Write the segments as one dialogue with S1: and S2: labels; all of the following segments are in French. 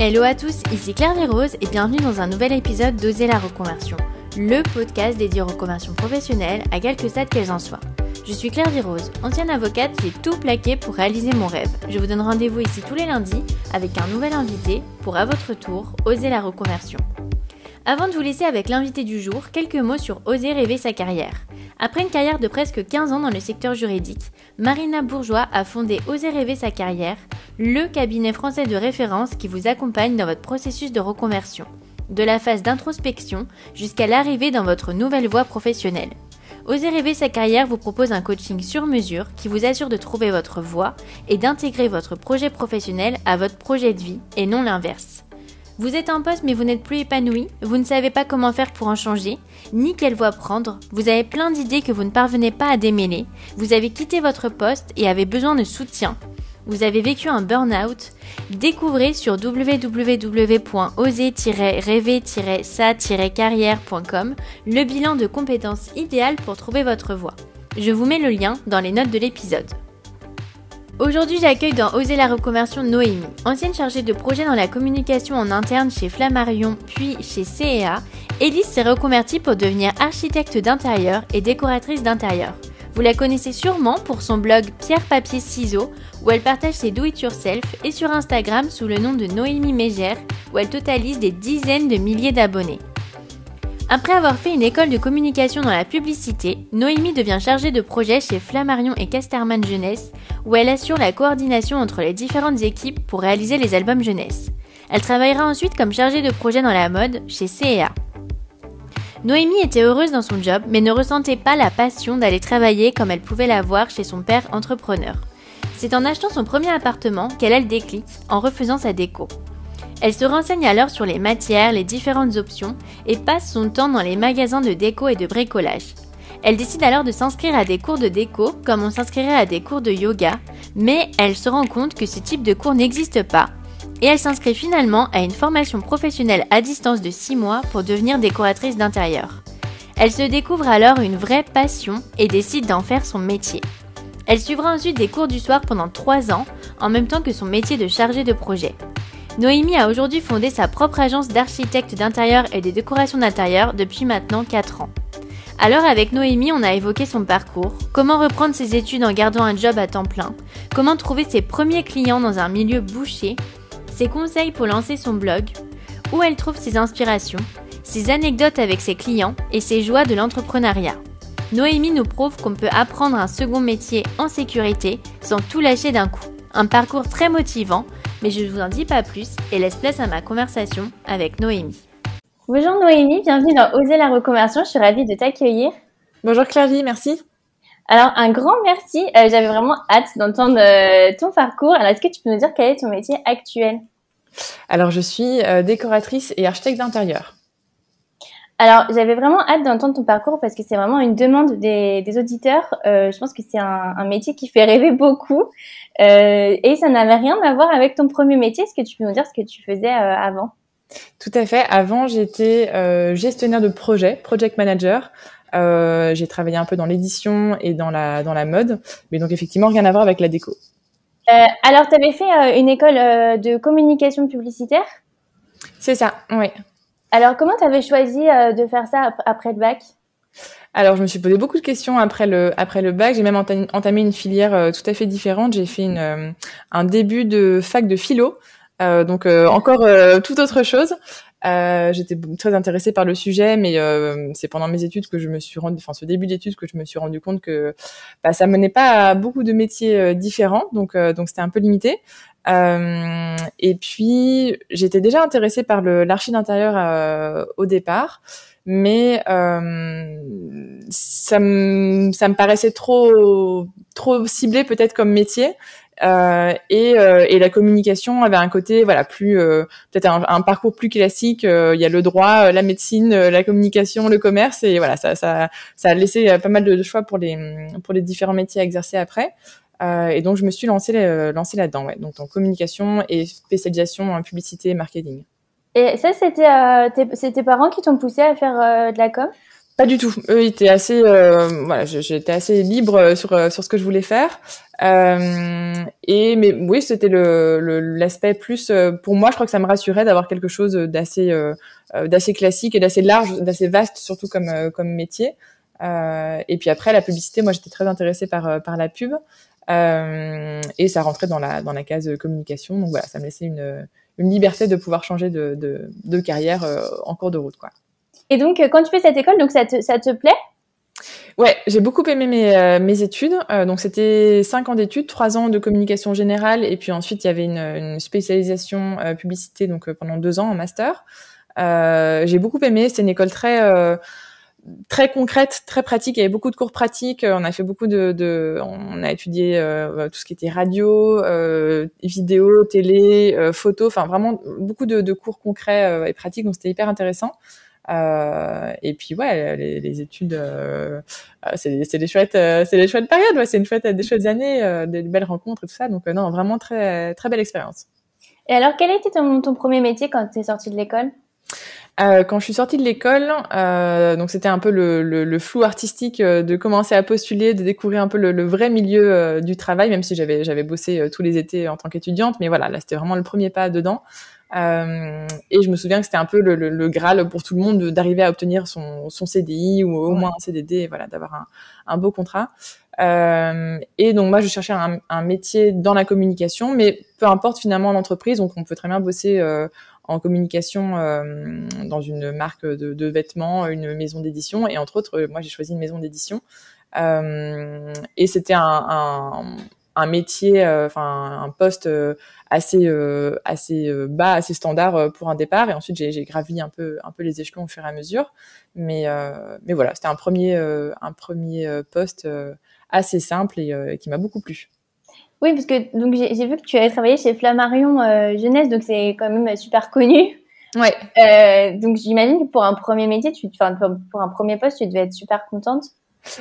S1: Hello à tous, ici Claire Virose et bienvenue dans un nouvel épisode d'Oser la reconversion, le podcast dédié aux reconversions professionnelles à quelque stade qu'elles en soient. Je suis Claire Virose, ancienne avocate, j'ai tout plaqué pour réaliser mon rêve. Je vous donne rendez-vous ici tous les lundis avec un nouvel invité pour à votre tour oser la reconversion. Avant de vous laisser avec l'invité du jour, quelques mots sur oser rêver sa carrière. Après une carrière de presque 15 ans dans le secteur juridique, Marina Bourgeois a fondé Oser rêver sa carrière, le cabinet français de référence qui vous accompagne dans votre processus de reconversion, de la phase d'introspection jusqu'à l'arrivée dans votre nouvelle voie professionnelle. Oser rêver sa carrière vous propose un coaching sur mesure qui vous assure de trouver votre voie et d'intégrer votre projet professionnel à votre projet de vie et non l'inverse. Vous êtes en poste mais vous n'êtes plus épanoui, vous ne savez pas comment faire pour en changer, ni quelle voie prendre, vous avez plein d'idées que vous ne parvenez pas à démêler, vous avez quitté votre poste et avez besoin de soutien, vous avez vécu un burn-out, découvrez sur www.oser-rêver-sa-carrière.com le bilan de compétences idéales pour trouver votre voie. Je vous mets le lien dans les notes de l'épisode. Aujourd'hui, j'accueille dans Oser la reconversion Noémie, ancienne chargée de projet dans la communication en interne chez Flammarion puis chez CEA. Élise s'est reconvertie pour devenir architecte d'intérieur et décoratrice d'intérieur. Vous la connaissez sûrement pour son blog Pierre Papier Ciseaux où elle partage ses do-it-yourself et sur Instagram sous le nom de Noémie Mégère où elle totalise des dizaines de milliers d'abonnés. Après avoir fait une école de communication dans la publicité, Noémie devient chargée de projet chez Flammarion et Casterman Jeunesse où elle assure la coordination entre les différentes équipes pour réaliser les albums jeunesse. Elle travaillera ensuite comme chargée de projet dans la mode chez CEA. Noémie était heureuse dans son job mais ne ressentait pas la passion d'aller travailler comme elle pouvait l'avoir chez son père entrepreneur. C'est en achetant son premier appartement qu'elle a le déclic en refaisant sa déco. Elle se renseigne alors sur les matières, les différentes options et passe son temps dans les magasins de déco et de bricolage. Elle décide alors de s'inscrire à des cours de déco comme on s'inscrirait à des cours de yoga, mais elle se rend compte que ce type de cours n'existe pas et elle s'inscrit finalement à une formation professionnelle à distance de 6 mois pour devenir décoratrice d'intérieur. Elle se découvre alors une vraie passion et décide d'en faire son métier. Elle suivra ensuite des cours du soir pendant 3 ans, en même temps que son métier de chargée de projet. Noémie a aujourd'hui fondé sa propre agence d'architecte d'intérieur et de décoration d'intérieur depuis maintenant 4 ans. Alors avec Noémie, on a évoqué son parcours, comment reprendre ses études en gardant un job à temps plein, comment trouver ses premiers clients dans un milieu bouché, ses conseils pour lancer son blog, où elle trouve ses inspirations, ses anecdotes avec ses clients et ses joies de l'entrepreneuriat. Noémie nous prouve qu'on peut apprendre un second métier en sécurité sans tout lâcher d'un coup. Un parcours très motivant, mais je ne vous en dis pas plus et laisse place à ma conversation avec Noémie. Bonjour Noémie, bienvenue dans Oser la reconversion, je suis ravie de t'accueillir.
S2: Bonjour Claire, merci.
S1: Alors un grand merci, j'avais vraiment hâte d'entendre ton parcours. Alors est-ce que tu peux nous dire quel est ton métier actuel ?
S2: Alors je suis décoratrice et architecte d'intérieur.
S1: Alors, j'avais vraiment hâte d'entendre ton parcours parce que c'est vraiment une demande des auditeurs. Je pense que c'est un métier qui fait rêver beaucoup et ça n'avait rien à voir avec ton premier métier. Est-ce que tu peux nous dire ce que tu faisais avant ?
S2: Tout à fait. Avant, j'étais gestionnaire de projet, project manager. J'ai travaillé un peu dans l'édition et dans la mode, mais donc effectivement rien à voir avec la déco.
S1: Alors, tu avais fait une école de communication publicitaire ?
S2: C'est ça, oui.
S1: Alors, comment tu avais choisi de faire ça après le bac ?
S2: Alors, je me suis posé beaucoup de questions après le bac. J'ai même entamé une filière tout à fait différente. J'ai fait un début de fac de philo, donc encore toute autre chose. J'étais très intéressée par le sujet, mais c'est pendant mes études que ce début d'études que je me suis rendu compte que ça menait pas à beaucoup de métiers différents, donc c'était un peu limité. Et puis j'étais déjà intéressée par l'archi d'intérieur au départ, mais ça me paraissait trop ciblé peut-être comme métier. Et la communication avait un côté plus peut-être un parcours plus classique. Il y a le droit, la médecine, la communication, le commerce, et voilà, ça a laissé pas mal de choix pour les différents métiers à exercer après. Et donc je me suis lancée là-dedans, ouais. Donc en communication et spécialisation en publicité et marketing.
S1: Et ça, c'était tes parents qui t'ont poussé à faire de la com ?
S2: Pas du tout. Eux étaient assez, voilà, j'étais assez libre sur ce que je voulais faire. Mais oui, c'était l'aspect plus pour moi. Je crois que ça me rassurait d'avoir quelque chose d'assez classique et d'assez large, d'assez vaste, surtout comme métier. Et puis après la publicité, moi j'étais très intéressée par la pub et ça rentrait dans la case communication. Donc voilà, ça me laissait une liberté de pouvoir changer de carrière en cours de route, quoi.
S1: Et donc, quand tu fais cette école, donc ça te plaît?
S2: Ouais, j'ai beaucoup aimé mes études. Donc c'était 5 ans d'études, 3 ans de communication générale, et puis ensuite il y avait une spécialisation publicité, donc pendant 2 ans en master. J'ai beaucoup aimé. C'était une école très concrète, très pratique. Il y avait beaucoup de cours pratiques. On a fait beaucoup on a étudié tout ce qui était radio, vidéo, télé, photo. Enfin vraiment beaucoup de cours concrets et pratiques. Donc c'était hyper intéressant. Et puis ouais, les études, c'est des chouettes périodes. Ouais, c'est des chouettes années, des belles rencontres et tout ça. Donc non, vraiment très très belle expérience.
S1: Et alors, quel était ton premier métier quand tu es sortie de l'école?
S2: Quand je suis sortie de l'école, donc c'était un peu le flou artistique de commencer à postuler, de découvrir un peu le vrai milieu du travail, même si j'avais bossé tous les étés en tant qu'étudiante, mais voilà, là c'était vraiment le premier pas dedans. Et je me souviens que c'était un peu le Graal pour tout le monde d'arriver à obtenir son CDI ou au moins un CDD, voilà, d'avoir un beau contrat. Et donc moi je cherchais un métier dans la communication, mais peu importe finalement l'entreprise, donc on peut très bien bosser en communication dans une marque de vêtements, une maison d'édition, et entre autres moi j'ai choisi une maison d'édition et c'était un métier, un poste assez bas, assez standard pour un départ, et ensuite j'ai gravi un peu les échelons au fur et à mesure, mais voilà, c'était un premier poste assez simple et qui m'a beaucoup plu.
S1: Oui, parce que donc j'ai vu que tu avais travaillé chez Flammarion Jeunesse, donc c'est quand même super connu.
S2: Ouais.
S1: Donc j'imagine que pour un premier métier, pour un premier poste, tu devais être super contente.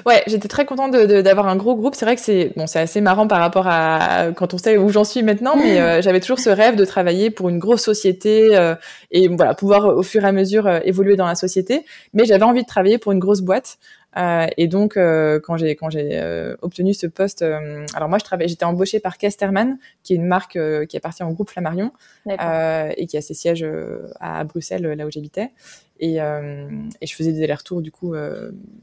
S2: Ouais, j'étais très contente d'avoir un gros groupe. C'est vrai que c'est assez marrant par rapport à quand on sait où j'en suis maintenant, mais j'avais toujours ce rêve de travailler pour une grosse société et voilà, pouvoir au fur et à mesure évoluer dans la société. Mais j'avais envie de travailler pour une grosse boîte. Et donc quand j'ai obtenu ce poste, alors moi j'étais embauchée par Casterman, qui est une marque qui appartient au groupe Flammarion et qui a ses sièges à Bruxelles, là où j'habitais. Et je faisais des allers-retours du coup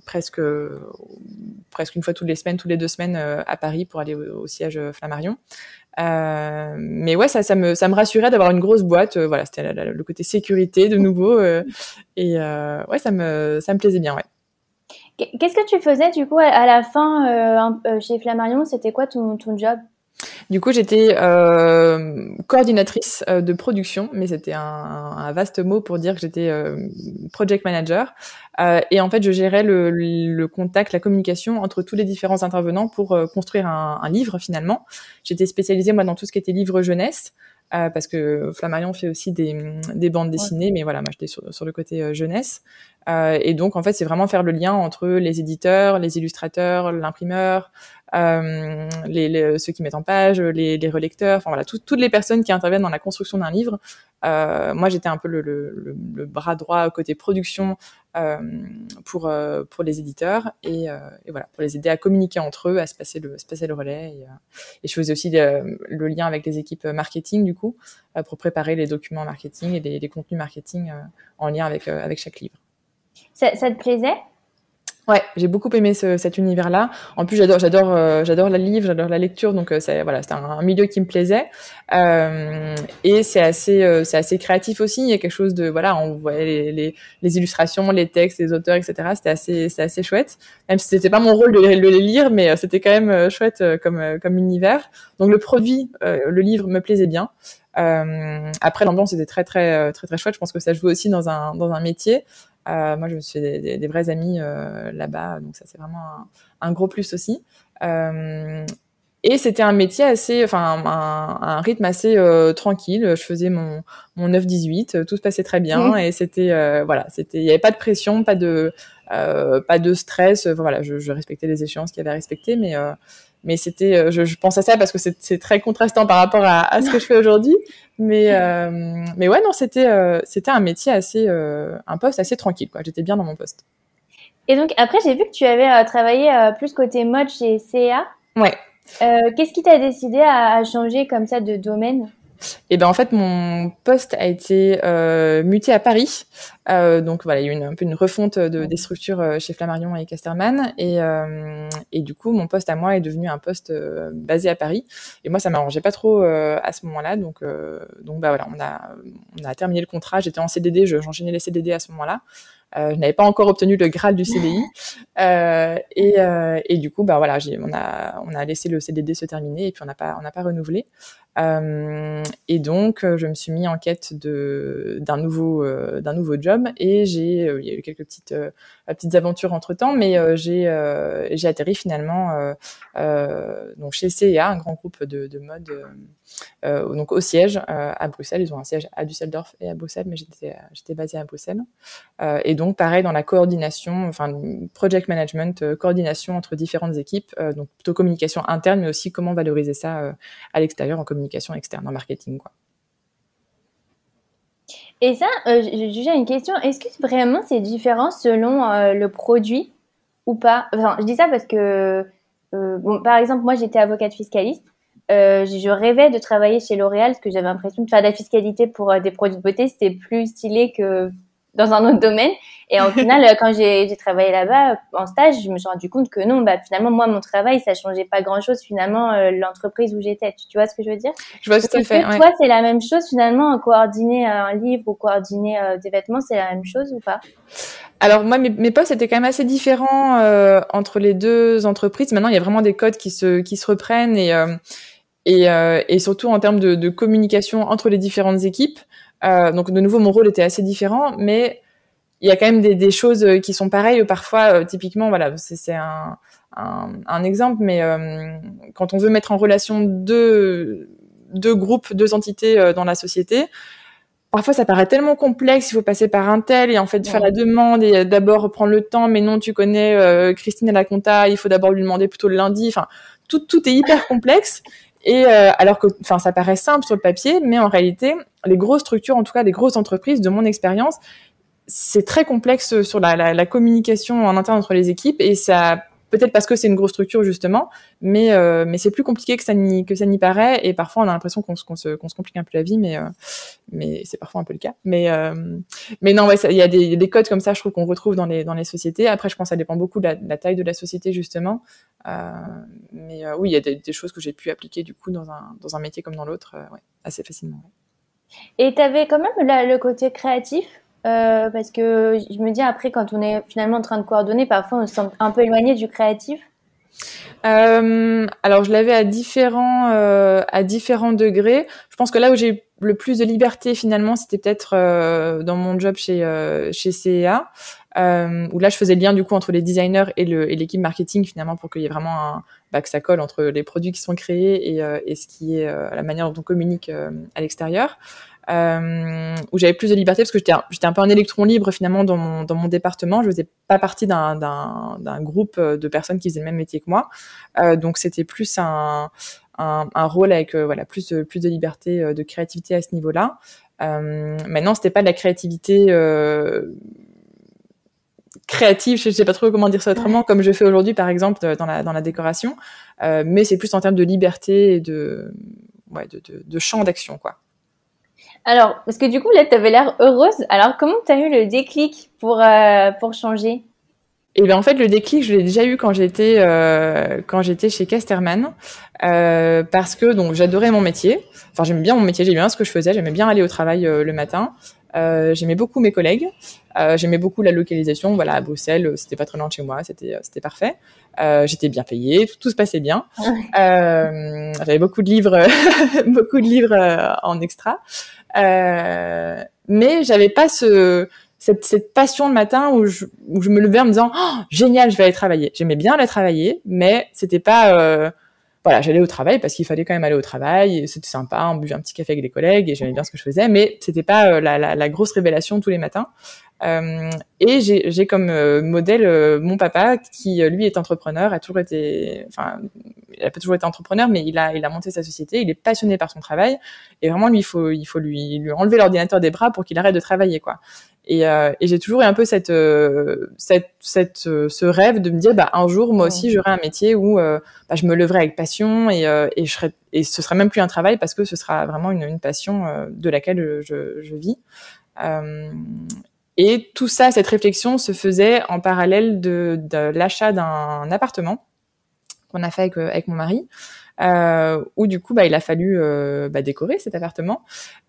S2: presque une fois toutes les 2 semaines à Paris pour aller au siège Flammarion. Mais ouais, ça me rassurait d'avoir une grosse boîte. Voilà, c'était le côté sécurité de nouveau. Et ouais, ça me plaisait bien, ouais.
S1: Qu'est-ce que tu faisais du coup à la fin chez Flammarion? C'était quoi ton job?
S2: Du coup, j'étais coordinatrice de production, mais c'était un vaste mot pour dire que j'étais project manager. Et en fait, je gérais le contact, la communication entre tous les différents intervenants pour construire un livre finalement. J'étais spécialisée moi dans tout ce qui était livre jeunesse. Parce que Flammarion fait aussi des bandes dessinées, mais voilà, moi j'étais sur le côté jeunesse. Et donc en fait, c'est vraiment faire le lien entre les éditeurs, les illustrateurs, l'imprimeur, ceux qui mettent en page, les relecteurs, enfin voilà, toutes les personnes qui interviennent dans la construction d'un livre. Moi, j'étais un peu le bras droit côté production pour les éditeurs et voilà, pour les aider à communiquer entre eux, à se passer le relais. Et je faisais aussi le lien avec les équipes marketing du coup pour préparer les documents marketing et les contenus marketing en lien avec chaque livre.
S1: Ça te plaisait?
S2: Ouais, j'ai beaucoup aimé cet univers-là. En plus, j'adore la livre, j'adore la lecture, donc voilà, c'était un milieu qui me plaisait. Et c'est assez créatif aussi. Il y a quelque chose de voilà, on voyait les illustrations, les textes, les auteurs, etc. C'est assez chouette. Même si c'était pas mon rôle de les lire, mais c'était quand même chouette comme univers. Donc le produit, le livre me plaisait bien. Après, l'ambiance était très très très très chouette. Je pense que ça joue aussi dans un métier. Moi, je me suis fait des vrais amis là-bas, donc ça c'est vraiment un gros plus aussi. Et c'était un métier un rythme assez tranquille. Je faisais mon 9-18, tout se passait très bien et c'était voilà, il y avait pas de pression, pas de stress. Voilà, je respectais les échéances qu'il y avait à respecter, mais c'était, je pense à ça parce que c'est très contrastant par rapport à ce que je fais aujourd'hui. Mais ouais, non, c'était un métier un poste assez tranquille, quoi. J'étais bien dans mon poste.
S1: Et donc après, j'ai vu que tu avais travaillé plus côté mode chez CA.
S2: Ouais.
S1: Qu'est-ce qui t'a décidé à changer comme ça de domaine?
S2: Et ben en fait mon poste a été muté à Paris, donc voilà il y a eu un peu une refonte des structures chez Flammarion et Casterman et du coup mon poste à moi est devenu un poste basé à Paris et moi ça m'arrangeait pas trop à ce moment-là donc bah voilà on a terminé le contrat, j'étais en CDD, j'enchaînais les CDD à ce moment-là. Je n'avais pas encore obtenu le Graal du CDI et du coup bah voilà on a laissé le CDD se terminer et puis on n'a pas renouvelé. Et donc je me suis mis en quête d'un nouveau job et il y a eu quelques petites aventures entre temps, mais j'ai atterri finalement donc chez CEA, un grand groupe de mode donc au siège à Bruxelles. Ils ont un siège à Düsseldorf et à Bruxelles, mais j'étais basée à Bruxelles. Et donc pareil dans la coordination, enfin project management, coordination entre différentes équipes, donc plutôt communication interne, mais aussi comment valoriser ça à l'extérieur en communication externe, en marketing, quoi.
S1: Et ça, j'ai une question. Est-ce que vraiment c'est différent selon le produit ou pas? Enfin, je dis ça parce que, bon, par exemple, moi j'étais avocate fiscaliste. Je rêvais de travailler chez L'Oréal parce que j'avais l'impression de faire de la fiscalité pour des produits de beauté. C'était plus stylé que dans un autre domaine. Et au final, quand j'ai travaillé là-bas en stage, je me suis rendu compte que non, bah finalement moi mon travail ça changeait pas grand-chose finalement l'entreprise où j'étais. Tu vois ce que je veux dire?
S2: Je vois tout à fait.
S1: Est-ce que toi c'est la même chose finalement coordonner un livre ou coordonner des vêtements, c'est la même chose ou pas?
S2: Alors moi mes postes étaient quand même assez différents entre les deux entreprises. Maintenant il y a vraiment des codes qui se reprennent et surtout en termes de communication entre les différentes équipes. Donc de nouveau mon rôle était assez différent, mais il y a quand même des choses qui sont pareilles. Parfois, typiquement, voilà, c'est un exemple, mais quand on veut mettre en relation deux groupes, deux entités dans la société, parfois ça paraît tellement complexe, il faut passer par un tel et en fait faire la demande et d'abord prendre le temps, mais non, tu connais Christine à la compta, il faut d'abord lui demander plutôt le lundi. Enfin, tout est hyper complexe. Et alors que, enfin, ça paraît simple sur le papier, mais en réalité, les grosses structures, en tout cas les grosses entreprises, de mon expérience, c'est très complexe sur la communication en interne entre les équipes et ça peut-être parce que c'est une grosse structure justement, mais c'est plus compliqué que ça n'y paraît et parfois on a l'impression qu'on se complique un peu la vie, mais c'est parfois un peu le cas. Mais non, ouais, il y a des codes comme ça, je trouve qu'on retrouve dans les sociétés. Après, je pense que ça dépend beaucoup de la taille de la société justement, mais oui, il y a des choses que j'ai pu appliquer du coup dans un métier comme dans l'autre, ouais, assez facilement. Ouais.
S1: Et t'avais quand même le côté créatif. Parce que je me dis après quand on est finalement en train de coordonner, parfois on se sent un peu éloigné du créatif.
S2: Alors je l'avais à différents degrés. Je pense que là où j'ai eu le plus de liberté finalement, c'était peut-être dans mon job chez CEA, où là je faisais le lien du coup entre les designers et l'équipe marketing finalement pour qu'il y ait vraiment que ça colle entre les produits qui sont créés et ce qui est la manière dont on communique à l'extérieur. Où j'avais plus de liberté parce que j'étais un peu un électron libre finalement dans mon département. Je faisais pas partie d'un groupe de personnes qui faisaient le même métier que moi, donc c'était plus un rôle avec voilà plus de liberté, de créativité à ce niveau-là. Maintenant c'était pas de la créativité créative, je sais pas trop comment dire ça autrement, comme je fais aujourd'hui par exemple dans la décoration, mais c'est plus en termes de liberté et de champ d'action, quoi.
S1: Alors, parce que du coup, là, tu avais l'air heureuse. Alors, comment tu as eu le déclic pour changer?
S2: Et bien en fait, le déclic, je l'ai déjà eu quand j'étais chez Casterman, parce que donc j'adorais mon métier. Enfin, j'aimais bien mon métier, j'aimais bien ce que je faisais, j'aimais bien aller au travail le matin. J'aimais beaucoup mes collègues, j'aimais beaucoup la localisation. Voilà, à Bruxelles, c'était pas très loin de chez moi, c'était parfait. J'étais bien payée, tout se passait bien. J'avais beaucoup de livres, en extra. Mais j'avais pas cette passion le matin où je me levais en me disant génial, je vais aller travailler. J'aimais bien aller travailler, mais c'était pas voilà, j'allais au travail parce qu'il fallait quand même aller au travail, et c'était sympa, on buvait un petit café avec les collègues et j'aimais bien ce que je faisais, mais c'était pas la grosse révélation tous les matins. Et j'ai comme modèle mon papa qui lui est entrepreneur, a toujours été, enfin, il a pas toujours été entrepreneur, mais il a monté sa société. Il est passionné par son travail et vraiment lui, il faut lui enlever l'ordinateur des bras pour qu'il arrête de travailler, quoi. Et j'ai toujours eu un peu ce rêve de me dire, bah, un jour, moi aussi, j'aurai un métier où bah, je me leverai avec passion et ce sera même plus un travail parce que ce sera vraiment une passion de laquelle je vis. Et tout ça, cette réflexion se faisait en parallèle de l'achat d'un appartement qu'on a fait avec mon mari. Où du coup, bah, il a fallu décorer cet appartement.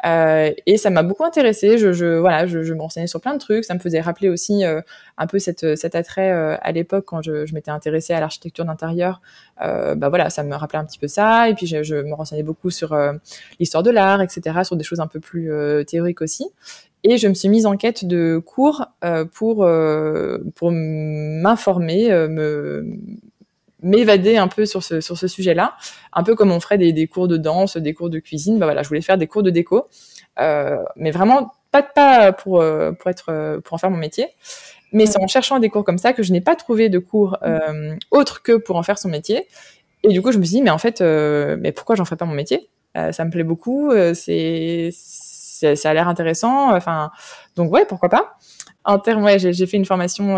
S2: Et ça m'a beaucoup intéressée. Je me renseignais sur plein de trucs. Ça me faisait rappeler aussi un peu cet attrait à l'époque quand je m'étais intéressée à l'architecture d'intérieur. Ça me rappelait un petit peu ça. Et puis je me renseignais beaucoup sur l'histoire de l'art, etc., sur des choses un peu plus théoriques aussi. Et je me suis mise en quête de cours pour m'informer, m'évader un peu sur ce sujet-là, un peu comme on ferait des cours de danse, des cours de cuisine. Bah voilà, je voulais faire des cours de déco, mais vraiment pas pour en faire mon métier. Mais c'est en cherchant des cours comme ça que je n'ai pas trouvé de cours autres que pour en faire son métier. Et du coup, je me suis dit, mais en fait, mais pourquoi j'en ferais pas mon métier ? Ça me plaît beaucoup, ça a l'air intéressant. Enfin, donc ouais, pourquoi pas. En termes, ouais, j'ai fait une formation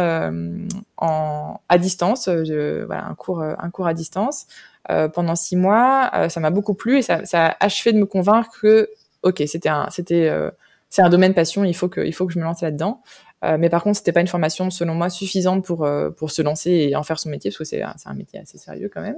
S2: à distance, un cours à distance pendant 6 mois. Ça m'a beaucoup plu et ça a achevé de me convaincre que, ok, c'est un domaine passion, il faut que je me lance là-dedans. Mais par contre, c'était pas une formation, selon moi, suffisante pour se lancer et en faire son métier, parce que c'est un métier assez sérieux quand même.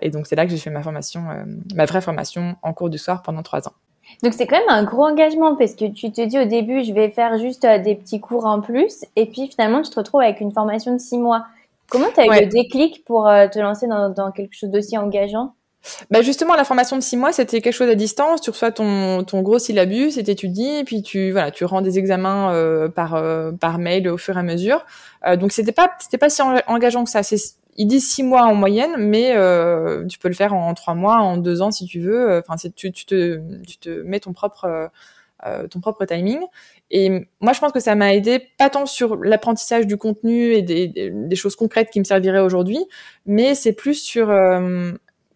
S2: Et donc c'est là que j'ai fait ma vraie formation en cours du soir pendant 3 ans.
S1: Donc c'est quand même un gros engagement parce que tu te dis au début je vais faire juste des petits cours en plus et puis finalement tu te retrouves avec une formation de 6 mois. Comment tu as eu le déclic pour te lancer dans quelque chose d'aussi engageant ?
S2: Bah justement, la formation de 6 mois, c'était quelque chose à distance. Tu reçois ton gros syllabus et t'étudies, et puis tu rends des examens par mail au fur et à mesure. Donc c'était pas si engageant que ça. Ils disent 6 mois en moyenne, mais tu peux le faire en 3 mois, en 2 ans si tu veux. Enfin, tu te mets ton propre timing. Et moi, je pense que ça m'a aidé, pas tant sur l'apprentissage du contenu et des choses concrètes qui me serviraient aujourd'hui, mais c'est plus sur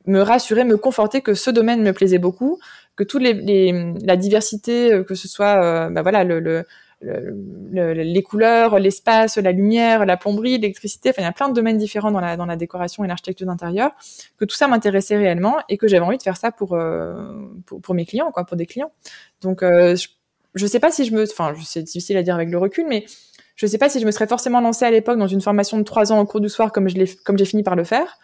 S2: me rassurer, me conforter que ce domaine me plaisait beaucoup, que toute la diversité, que ce soit les couleurs, l'espace, la lumière, la plomberie, l'électricité, enfin il y a plein de domaines différents dans la décoration et l'architecture d'intérieur, que tout ça m'intéressait réellement et que j'avais envie de faire ça pour mes clients, quoi, pour des clients. Donc je sais pas si c'est difficile à dire avec le recul, mais je sais pas si je me serais forcément lancée à l'époque dans une formation de 3 ans au cours du soir comme j'ai fini par le faire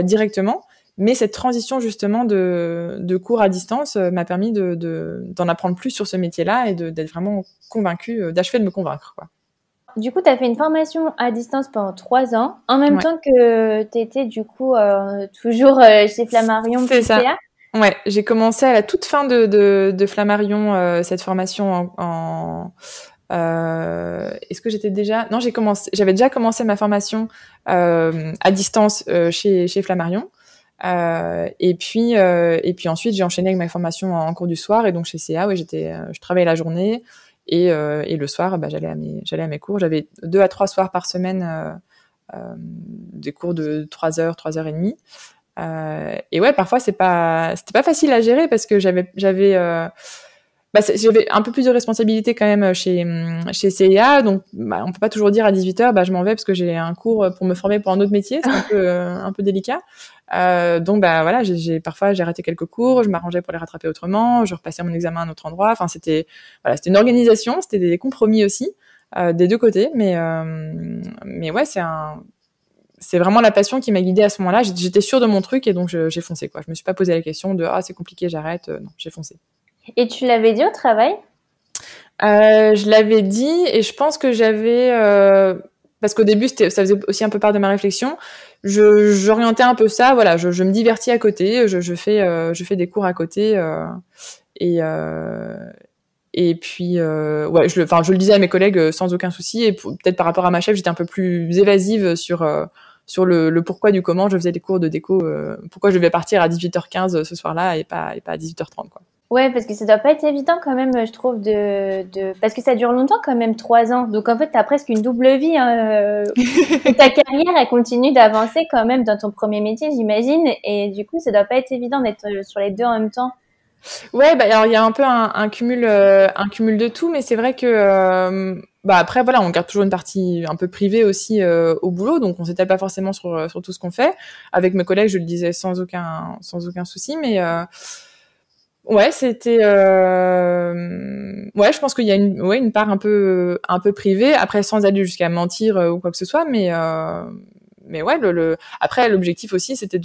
S2: directement. Mais cette transition justement de cours à distance m'a permis d'en apprendre plus sur ce métier-là et d'être vraiment convaincue, d'achever de me convaincre, quoi.
S1: Du coup, tu as fait une formation à distance pendant 3 ans, en même temps que tu étais du coup toujours chez Flammarion.
S2: C'est ça. Ouais, j'ai commencé à la toute fin de Flammarion cette formation est-ce que j'étais déjà... Non, j'avais déjà commencé ma formation à distance chez Flammarion. Et puis ensuite j'ai enchaîné avec ma formation en cours du soir et donc chez CA je travaillais la journée et le soir j'allais à mes cours. J'avais 2 à 3 soirs par semaine des cours de 3 heures 3h30 et ouais, parfois c'était pas facile à gérer parce que j'avais un peu plus de responsabilité quand même chez CIA, donc on peut pas toujours dire à 18h je m'en vais parce que j'ai un cours pour me former pour un autre métier, c'est un peu délicat. Donc parfois j'ai raté quelques cours, je m'arrangeais pour les rattraper autrement, je repassais mon examen à un autre endroit. Enfin c'était une organisation, c'était des compromis aussi des deux côtés, mais ouais, c'est vraiment la passion qui m'a guidée à ce moment-là. J'étais sûre de mon truc et donc j'ai foncé, quoi. Je me suis pas posé la question de c'est compliqué, j'arrête. Non, j'ai foncé.
S1: Et tu l'avais dit au travail ?
S2: Je l'avais dit et je pense que j'avais parce qu'au début ça faisait aussi un peu part de ma réflexion. J'orientais un peu ça, voilà, je me divertis à côté, je fais des cours à côté et puis je le disais à mes collègues sans aucun souci et peut-être par rapport à ma chef, j'étais un peu plus évasive sur le pourquoi du comment je faisais des cours de déco, pourquoi je devais partir à 18h15 ce soir-là et pas à 18h30, quoi.
S1: Ouais, parce que ça doit pas être évident quand même, je trouve, parce que ça dure longtemps quand même, 3 ans. Donc en fait, t'as presque une double vie, hein. Ta carrière, elle continue d'avancer quand même dans ton premier métier, j'imagine. Et du coup, ça doit pas être évident d'être sur les deux en même temps.
S2: Ouais, bah alors il y a un peu un cumul de tout, mais c'est vrai que bah après voilà, on garde toujours une partie un peu privée aussi au boulot, donc on s'étale pas forcément sur tout ce qu'on fait. Avec mes collègues, je le disais sans aucun souci, mais ouais, c'était ouais, je pense qu'il y a une part un peu privée, après sans aller jusqu'à mentir ou quoi que ce soit, mais ouais, après l'objectif aussi c'était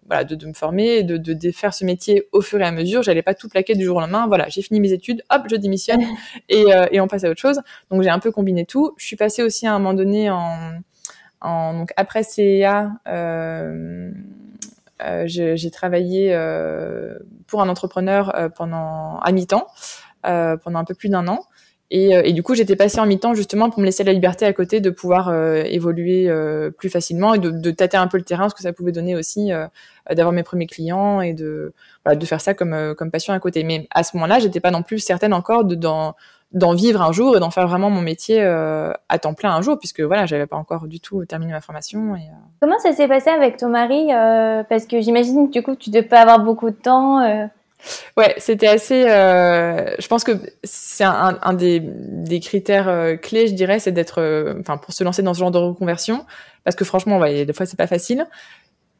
S2: voilà, de me former, et de faire ce métier au fur et à mesure. J'allais pas tout plaquer du jour au lendemain. Voilà, j'ai fini mes études, hop, je démissionne et on passe à autre chose. Donc j'ai un peu combiné tout. Je suis passée aussi à un moment donné donc après CEA, j'ai travaillé pour un entrepreneur à mi-temps pendant un peu plus d'1 an. Et du coup, j'étais passée en mi-temps justement pour me laisser la liberté à côté de pouvoir évoluer plus facilement et de tâter un peu le terrain, ce que ça pouvait donner aussi d'avoir mes premiers clients et voilà, de faire ça comme passion à côté. Mais à ce moment-là, j'étais pas non plus certaine encore d'en vivre un jour et d'en faire vraiment mon métier à temps plein un jour, puisque voilà, j'avais pas encore du tout terminé ma formation.
S1: Comment ça s'est passé avec ton mari? Parce que j'imagine que du coup, tu devais pas avoir beaucoup de temps.
S2: Ouais, c'était assez. Je pense que c'est un des critères clés, je dirais, c'est d'être, enfin, pour se lancer dans ce genre de reconversion, parce que franchement, ouais, des fois, c'est pas facile.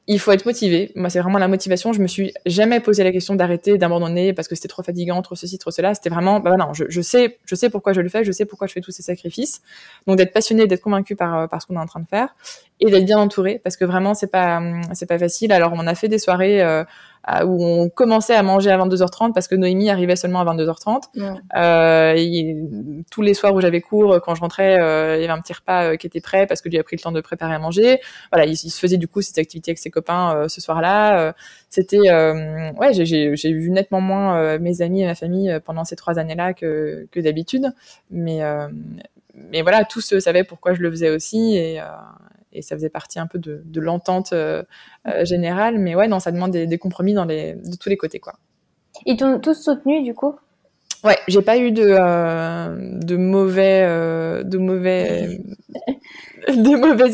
S2: Il faut être motivé. Moi, c'est vraiment la motivation. Je me suis jamais posé la question d'arrêter, d'abandonner parce que c'était trop fatigant, trop ceci, trop cela. C'était vraiment, bah non, je sais pourquoi je le fais, je sais pourquoi je fais tous ces sacrifices. Donc d'être passionné, d'être convaincu par ce qu'on est en train de faire et d'être bien entouré, parce que vraiment c'est pas facile. Alors on a fait des soirées où on commençait à manger à 22h30 parce que Noémie arrivait seulement à 22h30. Ouais. Tous les soirs où j'avais cours, quand je rentrais, il y avait un petit repas qui était prêt parce que lui a pris le temps de préparer à manger. Voilà, il se faisait du coup cette activité avec ses copains ce soir-là. C'était ouais, j'ai vu nettement moins mes amis et ma famille pendant ces 3 années-là que d'habitude, mais voilà, tous savaient pourquoi je le faisais aussi, et ça faisait partie un peu de l'entente générale. Mais ouais, non, ça demande des compromis de tous les côtés, quoi.
S1: Ils t'ont tous soutenu du coup?
S2: Ouais, j'ai pas eu de mauvaises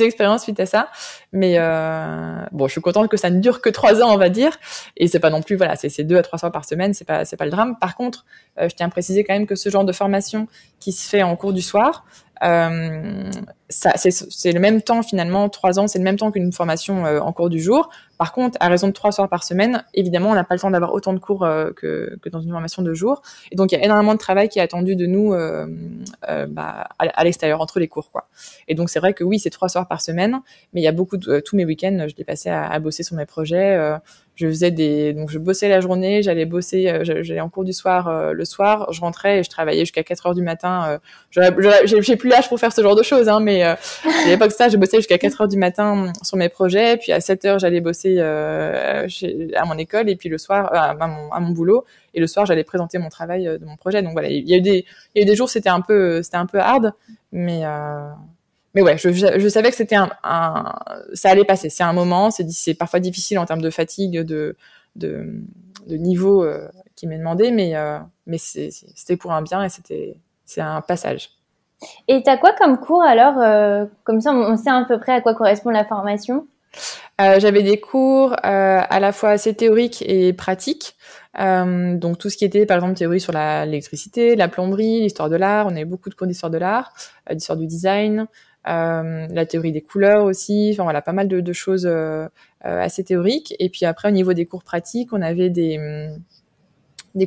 S2: expériences suite à ça, mais bon, je suis contente que ça ne dure que 3 ans, on va dire, et c'est pas non plus, voilà, c'est 2 à 3 soirs par semaine, c'est pas le drame. Par contre, je tiens à préciser quand même que ce genre de formation qui se fait en cours du soir, c'est le même temps finalement, 3 ans, c'est le même temps qu'une formation en cours du jour. Par contre, à raison de 3 soirs par semaine, évidemment, on n'a pas le temps d'avoir autant de cours que dans une formation de jour. Et donc, il y a énormément de travail qui est attendu de nous à l'extérieur, entre les cours, quoi. Et donc, c'est vrai que oui, c'est 3 soirs par semaine, mais il y a beaucoup tous mes week-ends, je les passais à bosser sur mes projets. Donc je bossais la journée, j'allais en cours du soir le soir, je rentrais et je travaillais jusqu'à 4 heures du matin. J'ai plus l'âge pour faire ce genre de choses, hein, mais à l'époque ça, je bossais jusqu'à 4 heures du matin sur mes projets, puis à 7 heures j'allais bosser à mon école, et puis le soir à mon boulot, et le soir j'allais présenter mon travail de mon projet. Donc voilà, il y a eu des jours c'était un peu hard, mais ouais, je savais que c'était ça allait passer. C'est un moment, c'est parfois difficile en termes de fatigue, de niveau qui m'est demandé, mais c'était pour un bien, et c'est un passage.
S1: Et t'as quoi comme cours alors? Comme ça, on sait à peu près à quoi correspond la formation.
S2: J'avais des cours à la fois assez théoriques et pratiques. Donc tout ce qui était, par exemple, théorie sur l'électricité, la plomberie, l'histoire de l'art. On avait beaucoup de cours d'histoire de l'art, d'histoire du design. La théorie des couleurs aussi, enfin voilà, pas mal de choses assez théoriques. Et puis après, au niveau des cours pratiques, on avait des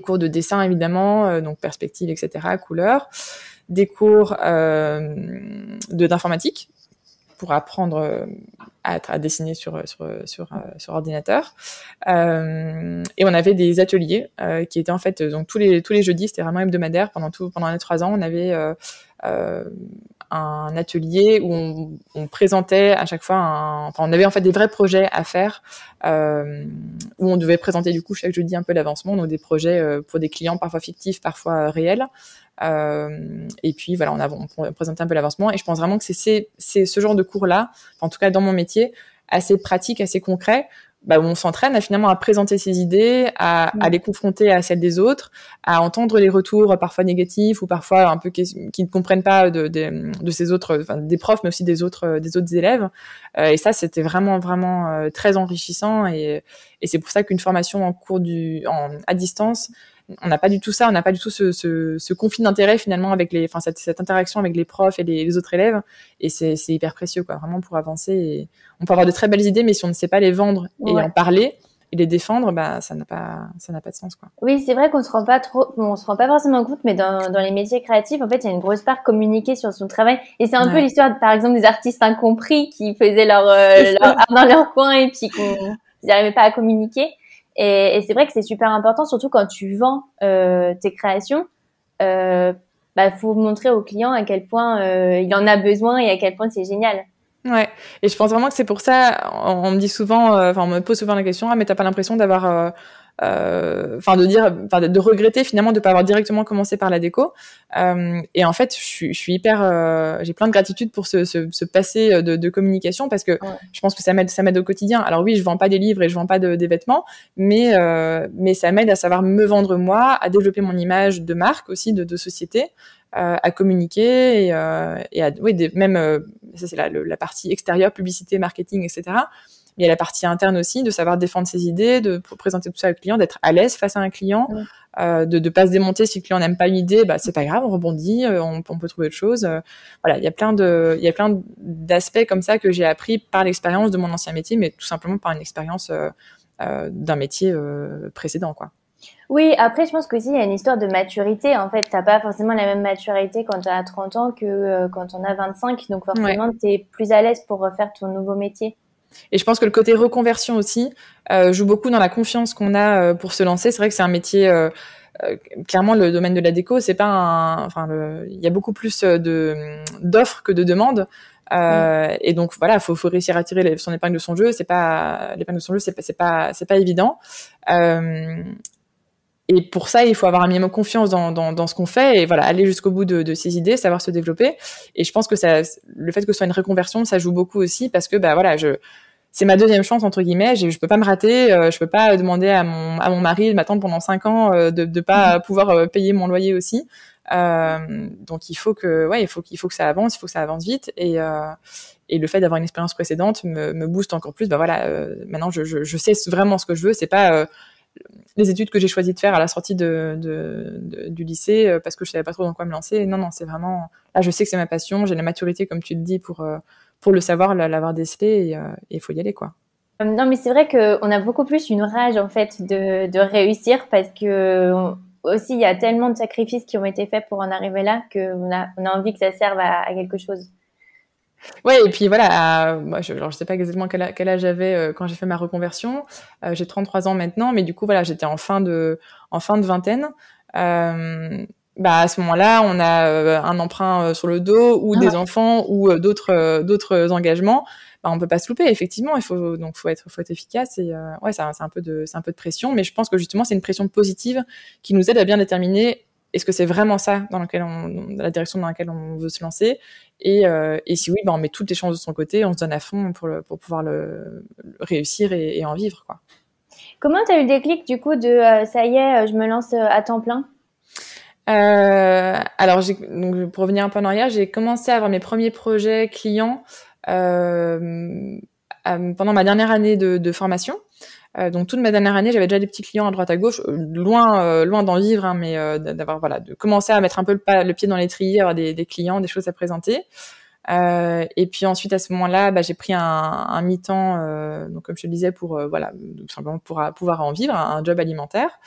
S2: cours de dessin évidemment, donc perspective, etc., couleurs, des cours d'informatique pour apprendre à dessiner sur ordinateur. Et on avait des ateliers qui étaient en fait donc tous les jeudis, c'était vraiment hebdomadaire pendant les 3 ans. On avait un atelier où on présentait à chaque fois on avait en fait des vrais projets à faire, où on devait présenter du coup chaque jeudi un peu l'avancement, donc des projets pour des clients parfois fictifs, parfois réels. Et puis voilà, on présentait un peu l'avancement, et je pense vraiment que c'est ce genre de cours-là, en tout cas dans mon métier, assez pratique, assez concret, où on s'entraîne à finalement à présenter ses idées, à les confronter à celles des autres, à entendre les retours parfois négatifs ou parfois un peu qui ne comprennent pas de ces autres, enfin, des profs, mais aussi des autres élèves. Et ça, c'était vraiment très enrichissant. Et c'est pour ça qu'une formation à distance, on n'a pas du tout ça, on n'a pas du tout ce conflit d'intérêt finalement avec cette interaction avec les profs et les autres élèves. Et c'est hyper précieux, quoi, vraiment pour avancer. Et on peut avoir de très belles idées, mais si on ne sait pas les vendre et en parler et les défendre, ça n'a pas de sens, quoi.
S1: Oui, c'est vrai qu'on se rend pas forcément compte, mais dans les métiers créatifs, en fait, il y a une grosse part communiquer sur son travail. Et c'est un peu l'histoire, par exemple, des artistes incompris qui faisaient leur art dans leur coin et puis qu'ils n'arrivaient pas à communiquer. Et c'est vrai que c'est super important, surtout quand tu vends tes créations. Faut montrer au client à quel point il en a besoin et à quel point c'est génial.
S2: Ouais, et je pense vraiment que c'est pour ça, on me dit souvent, on me pose souvent la question, mais t'as pas l'impression d'avoir, de regretter finalement de pas avoir directement commencé par la déco. Et en fait, je suis hyper, j'ai plein de gratitude pour ce passé de communication, parce que je pense que ça m'aide au quotidien. Alors oui, je vends pas des livres et je vends pas des vêtements, mais ça m'aide à savoir me vendre moi, à développer mon image de marque aussi, de société. À communiquer même ça c'est la partie extérieure, publicité, marketing, etc. Mais il y a la partie interne aussi, de savoir défendre ses idées, de présenter tout ça au client, d'être à l'aise face à un client, de pas se démonter si le client n'aime pas une idée, c'est pas grave, on rebondit, on peut trouver autre chose. Voilà, il y a plein d'aspects comme ça que j'ai appris par l'expérience de mon ancien métier, mais tout simplement par une expérience d'un métier précédent, quoi.
S1: Oui, après, je pense qu'aussi, il y a une histoire de maturité. En fait, t'as pas forcément la même maturité quand t'as 30 ans que quand t'en as 25. Donc, forcément, t'es plus à l'aise pour refaire ton nouveau métier.
S2: Et je pense que le côté reconversion aussi joue beaucoup dans la confiance qu'on a pour se lancer. C'est vrai que c'est un métier... clairement, le domaine de la déco, c'est pas il y a beaucoup plus d'offres que de demandes. Et donc voilà, faut réussir à tirer son épingle de son jeu. L'épingle de son jeu, c'est pas évident. Et pour ça, il faut avoir un minimum confiance dans ce qu'on fait et voilà, aller jusqu'au bout de ses idées, savoir se développer. Et je pense que le fait que ce soit une reconversion, ça joue beaucoup aussi, parce que c'est ma deuxième chance entre guillemets. Je peux pas me rater. Je peux pas demander à mon mari de m'attendre pendant 5 ans de pas pouvoir payer mon loyer aussi. Donc il faut que ça avance, il faut que ça avance vite. Et le fait d'avoir une expérience précédente me booste encore plus. Maintenant je sais vraiment ce que je veux. C'est pas les études que j'ai choisi de faire à la sortie du lycée parce que je savais pas trop dans quoi me lancer. Non, c'est vraiment... Là, je sais que c'est ma passion, j'ai la maturité, comme tu le dis, pour le savoir, l'avoir décelé, et il faut y aller, quoi.
S1: Non, mais c'est vrai qu'on a beaucoup plus une rage, en fait, de réussir, parce que aussi, il y a tellement de sacrifices qui ont été faits pour en arriver là qu'on a envie que ça serve à quelque chose.
S2: Ouais, et puis voilà, moi, je sais pas exactement quel âge j'avais quand j'ai fait ma reconversion. J'ai 33 ans maintenant, mais du coup, voilà, j'étais en fin de vingtaine. À ce moment-là, on a un emprunt sur le dos, ou des enfants, ou d'autres engagements. On peut pas se louper, effectivement. Il faut être efficace. Et c'est un peu de pression, mais je pense que justement, c'est une pression positive qui nous aide à bien déterminer est-ce que c'est vraiment ça dans la direction dans laquelle on veut se lancer. Et si oui, on met toutes les chances de son côté, on se donne à fond pour pouvoir le réussir et en vivre, quoi.
S1: Comment tu as eu le déclic du coup de ça y est, je me lance à temps plein?
S2: Alors, donc, pour revenir un peu en arrière, j'ai commencé à avoir mes premiers projets clients pendant ma dernière année de formation. Donc toute ma dernière année, j'avais déjà des petits clients à droite à gauche, loin d'en vivre, mais de commencer à mettre un peu le pied dans l'étrier, avoir des clients, des choses à présenter. Et puis ensuite, à ce moment-là, j'ai pris un mi-temps, donc comme je te le disais, pour tout simplement pour pouvoir en vivre, un job alimentaire.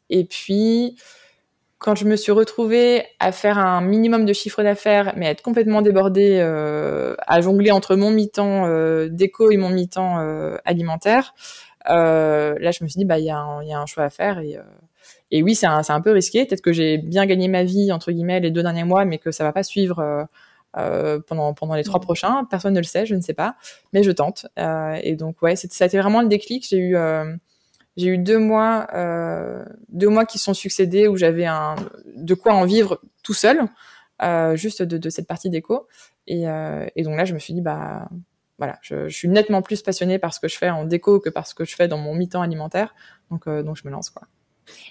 S2: Et puis, quand je me suis retrouvée à faire un minimum de chiffre d'affaires, mais à être complètement débordée, à jongler entre mon mi-temps déco et mon mi-temps alimentaire, là, je me suis dit, il y a un choix à faire. Et oui, c'est un peu risqué. Peut-être que j'ai bien gagné ma vie, entre guillemets, les 2 derniers mois, mais que ça va pas suivre pendant les 3 prochains. Personne ne le sait, je ne sais pas, mais je tente. Et donc, ouais, ça a été vraiment le déclic. J'ai eu 2 mois qui sont succédés où j'avais de quoi en vivre tout seul, juste de cette partie déco. Et donc là, je me suis dit, voilà, je suis nettement plus passionnée par ce que je fais en déco que par ce que je fais dans mon mi-temps alimentaire. Donc je me lance, quoi.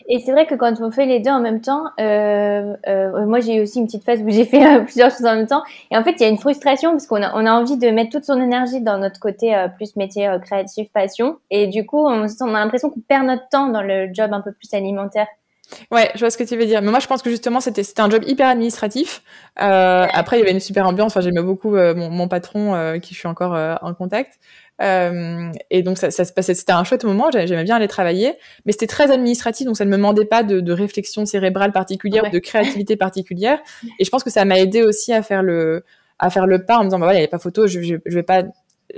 S1: Et c'est vrai que quand on fait les deux en même temps, moi j'ai eu aussi une petite phase où j'ai fait plusieurs choses en même temps. Et en fait, il y a une frustration parce qu'on a envie de mettre toute son énergie dans notre côté plus métier créatif, passion. Et du coup, on a l'impression qu'on perd notre temps dans le job un peu plus alimentaire.
S2: Ouais, je vois ce que tu veux dire. Mais moi, je pense que justement, c'était un job hyper administratif. Après, il y avait une super ambiance. Enfin, j'aimais beaucoup mon patron, qui je suis encore en contact. Et donc, ça se passait. C'était un chouette moment. J'aimais bien aller travailler, mais c'était très administratif. Donc, ça ne me demandait pas de réflexion cérébrale particulière, de créativité particulière. Et je pense que ça m'a aidé aussi à faire le pas en me disant, bah voilà, il n'y a pas photo. Je vais pas.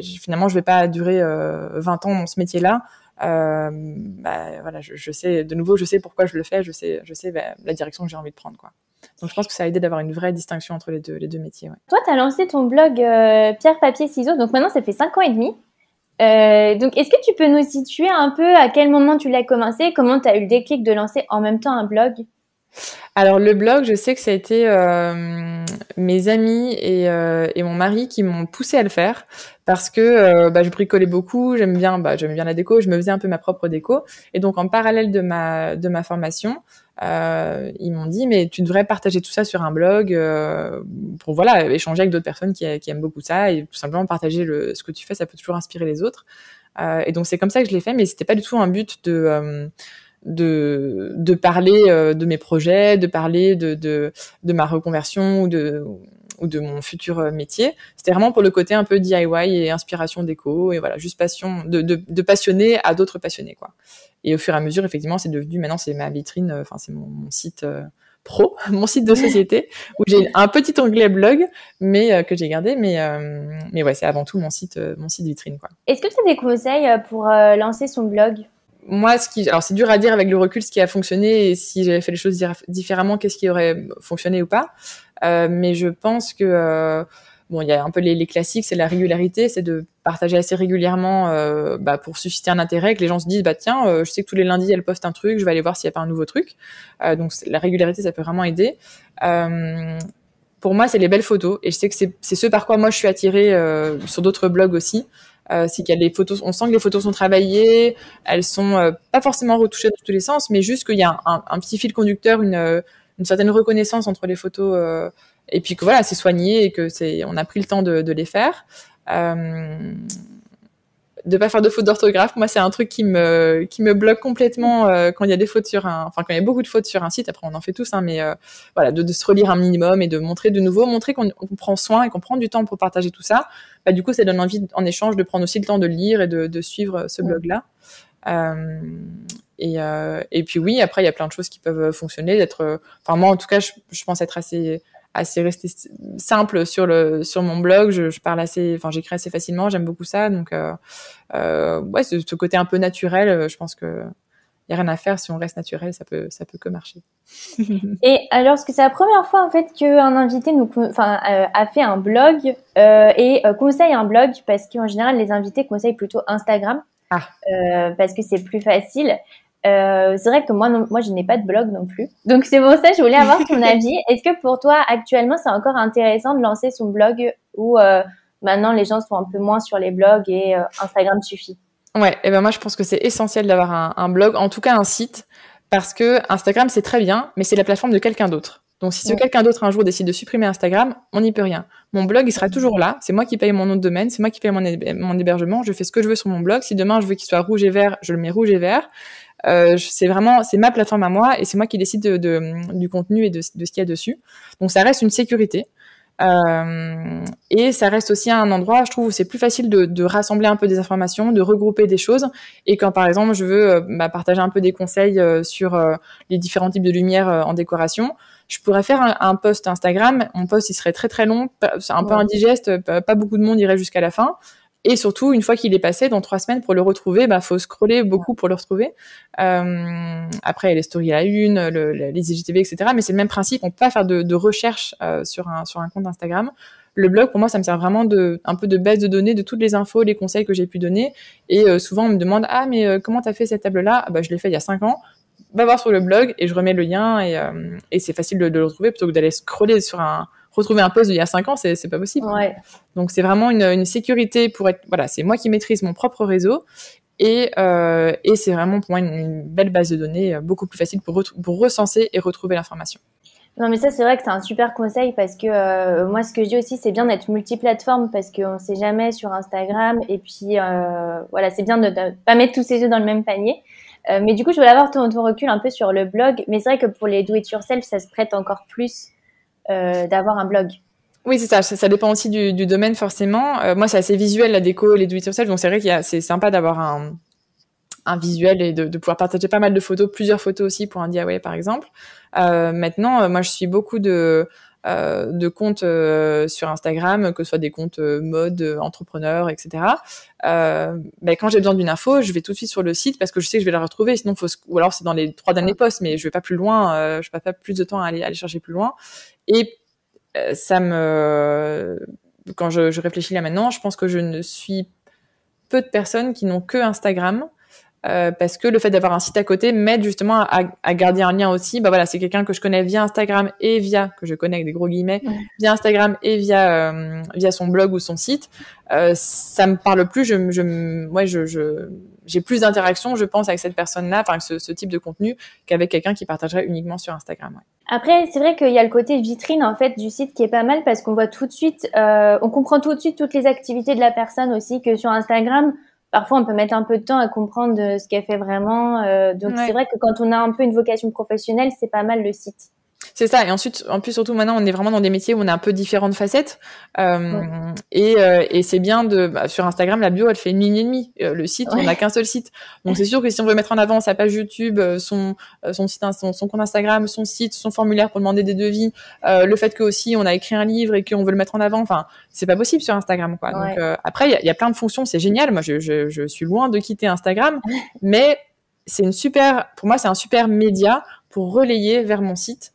S2: Finalement, je vais pas durer 20 ans dans ce métier-là. Voilà, je sais, de nouveau, je sais pourquoi je le fais, je sais la direction que j'ai envie de prendre, quoi. Donc je pense que ça a aidé d'avoir une vraie distinction entre les deux métiers. Ouais.
S1: Toi, tu as lancé ton blog Pierre, Papier, Ciseaux, donc maintenant ça fait 5 ans et demi. Donc est-ce que tu peux nous situer un peu à quel moment tu l'as commencé, comment tu as eu le déclic de lancer en même temps un blog?
S2: Alors le blog, je sais que ça a été mes amis et mon mari qui m'ont poussé à le faire parce que je bricolais beaucoup, j'aimais bien la déco, je me faisais un peu ma propre déco et donc en parallèle de ma formation, ils m'ont dit mais tu devrais partager tout ça sur un blog pour voilà échanger avec d'autres personnes qui aiment beaucoup ça et tout simplement partager ce que tu fais, ça peut toujours inspirer les autres. Et donc c'est comme ça que je l'ai fait, mais c'était pas du tout un but de parler de mes projets, de parler de ma reconversion ou de mon futur métier. C'était vraiment pour le côté un peu DIY et inspiration déco et voilà, juste passion de passionner à d'autres passionnés, quoi. Et au fur et à mesure, effectivement, c'est devenu, maintenant c'est ma vitrine, enfin c'est mon site pro, mon site de société où j'ai un petit onglet blog mais que j'ai gardé, mais ouais, c'est avant tout mon site vitrine, quoi.
S1: Est-ce que tu as des conseils pour lancer son blog?
S2: Moi, alors c'est dur à dire avec le recul ce qui a fonctionné et si j'avais fait les choses différemment, qu'est-ce qui aurait fonctionné ou pas. Mais je pense que bon, il y a un peu les classiques, c'est la régularité, c'est de partager assez régulièrement pour susciter un intérêt, que les gens se disent tiens, je sais que tous les lundis elle poste un truc, je vais aller voir s'il y a pas un nouveau truc. Donc la régularité, ça peut vraiment aider. Pour moi, c'est les belles photos et je sais que c'est ce par quoi moi je suis attirée sur d'autres blogs aussi. C'est qu'il y a les photos, on sent que les photos sont travaillées, elles sont pas forcément retouchées dans tous les sens, mais juste qu'il y a un petit fil conducteur, une certaine reconnaissance entre les photos et puis que voilà, c'est soigné et que on a pris le temps de les faire. De pas faire de fautes d'orthographe, moi c'est un truc qui me bloque complètement quand il y a des fautes quand il y a beaucoup de fautes sur un site. Après on en fait tous, hein, mais voilà, de se relire un minimum et de montrer qu'on prend soin et qu'on prend du temps pour partager tout ça. Du coup ça donne envie en échange de prendre aussi le temps de le lire et de suivre ce blog-là. Et puis oui, après il y a plein de choses qui peuvent fonctionner, moi en tout cas je pense être assez resté simple sur mon blog. Je parle j'écris assez facilement, j'aime beaucoup ça. Donc ouais, ce côté un peu naturel, je pense que y a rien à faire si on reste naturel, ça peut que marcher.
S1: Et alors, est-ce que c'est la première fois en fait qu'un invité a fait un blog et conseille un blog, parce qu'en général les invités conseillent plutôt Instagram parce que c'est plus facile. C'est vrai que moi je n'ai pas de blog non plus, donc c'est pour ça que je voulais avoir ton avis. Est-ce que pour toi actuellement c'est encore intéressant de lancer son blog ou maintenant les gens sont un peu moins sur les blogs et Instagram suffit?
S2: Ouais, et moi je pense que c'est essentiel d'avoir un blog, en tout cas un site, parce que Instagram c'est très bien, mais c'est la plateforme de quelqu'un d'autre. Donc si quelqu'un d'autre un jour décide de supprimer Instagram, on n'y peut rien. Mon blog il sera toujours là, c'est moi qui paye mon nom de domaine, c'est moi qui paye mon hébergement, je fais ce que je veux sur mon blog. Si demain je veux qu'il soit rouge et vert, je le mets rouge et vert. C'est ma plateforme à moi et c'est moi qui décide du contenu et de ce qu'il y a dessus. Donc ça reste une sécurité. Et ça reste aussi un endroit, je trouve, où c'est plus facile de rassembler un peu des informations, de regrouper des choses. Et quand, par exemple, je veux partager un peu des conseils sur les différents types de lumière en décoration, je pourrais faire un post Instagram. Mon post, il serait très très long, c'est un peu indigeste, pas beaucoup de monde irait jusqu'à la fin. Et surtout, une fois qu'il est passé, dans 3 semaines, pour le retrouver, faut scroller beaucoup pour le retrouver. Après, il y a les stories à la une, les IGTV, etc. Mais c'est le même principe. On peut pas faire de recherche sur un compte Instagram. Le blog, pour moi, ça me sert vraiment un peu de base de données de toutes les infos, les conseils que j'ai pu donner. Et souvent, on me demande mais comment t'as fait cette table-là? Je l'ai fait il y a 5 ans. Va voir sur le blog et je remets le lien et c'est facile de le retrouver plutôt que d'aller scroller retrouver un poste d'il y a 5 ans, c'est pas possible.
S1: Ouais.
S2: Donc c'est vraiment une sécurité pour être, voilà, c'est moi qui maîtrise mon propre réseau. Et c'est vraiment pour moi une belle base de données, beaucoup plus facile pour recenser et retrouver l'information.
S1: Non, mais ça, c'est vrai que c'est un super conseil parce que moi, ce que je dis aussi, c'est bien d'être multiplateforme parce qu'on ne sait jamais sur Instagram. Et puis, voilà, c'est bien de ne pas mettre tous ses œufs dans le même panier. Mais du coup, je voulais avoir ton recul un peu sur le blog. Mais c'est vrai que pour les do-it-yourself, ça se prête encore plus d'avoir un blog.
S2: Oui, c'est ça. Ça dépend aussi du domaine, forcément. Moi, c'est assez visuel, la déco, les do-it-yourself. Donc, c'est vrai c'est sympa d'avoir un visuel et de pouvoir partager pas mal de photos, plusieurs photos aussi pour un DIY, par exemple. Maintenant, moi, je suis beaucoup de comptes sur Instagram, que ce soit des comptes mode, entrepreneurs, etc. Quand j'ai besoin d'une info, je vais tout de suite sur le site parce que je sais que je vais la retrouver. Sinon, ou alors c'est dans les 3 derniers posts, mais je vais pas plus loin. Je passe pas plus de temps à aller chercher plus loin. Et quand je réfléchis là maintenant, je pense que je ne suis peu de personnes qui n'ont que Instagram. Parce que le fait d'avoir un site à côté m'aide justement à garder un lien aussi. Bah voilà, c'est quelqu'un que je connais via Instagram et que je connais avec des gros guillemets, via Instagram et via son blog ou son site. Ça me parle plus. J'ai plus d'interaction, je pense, avec cette personne-là, enfin, ce type de contenu, qu'avec quelqu'un qui partagerait uniquement sur Instagram. Ouais.
S1: Après, c'est vrai qu'il y a le côté vitrine en fait du site qui est pas mal parce qu'on voit tout de suite, on comprend tout de suite toutes les activités de la personne aussi que sur Instagram. Parfois, on peut mettre un peu de temps à comprendre ce qu'elle fait vraiment. Donc, c'est vrai que quand on a un peu une vocation professionnelle, c'est pas mal le site.
S2: C'est ça. Et ensuite, en plus, surtout maintenant, on est vraiment dans des métiers où on a un peu différentes facettes. Et c'est bien sur Instagram, la bio, elle fait 1,5 ligne. Le site, on n'a qu'un seul site. Donc, c'est sûr que si on veut mettre en avant sa page YouTube, son site, son compte Instagram, son site, son formulaire pour demander des devis, le fait que aussi on a écrit un livre et qu'on veut le mettre en avant, enfin, c'est pas possible sur Instagram, quoi. Donc, après, il y a plein de fonctions, c'est génial. Moi, je suis loin de quitter Instagram, mais pour moi, c'est un super média pour relayer vers mon site.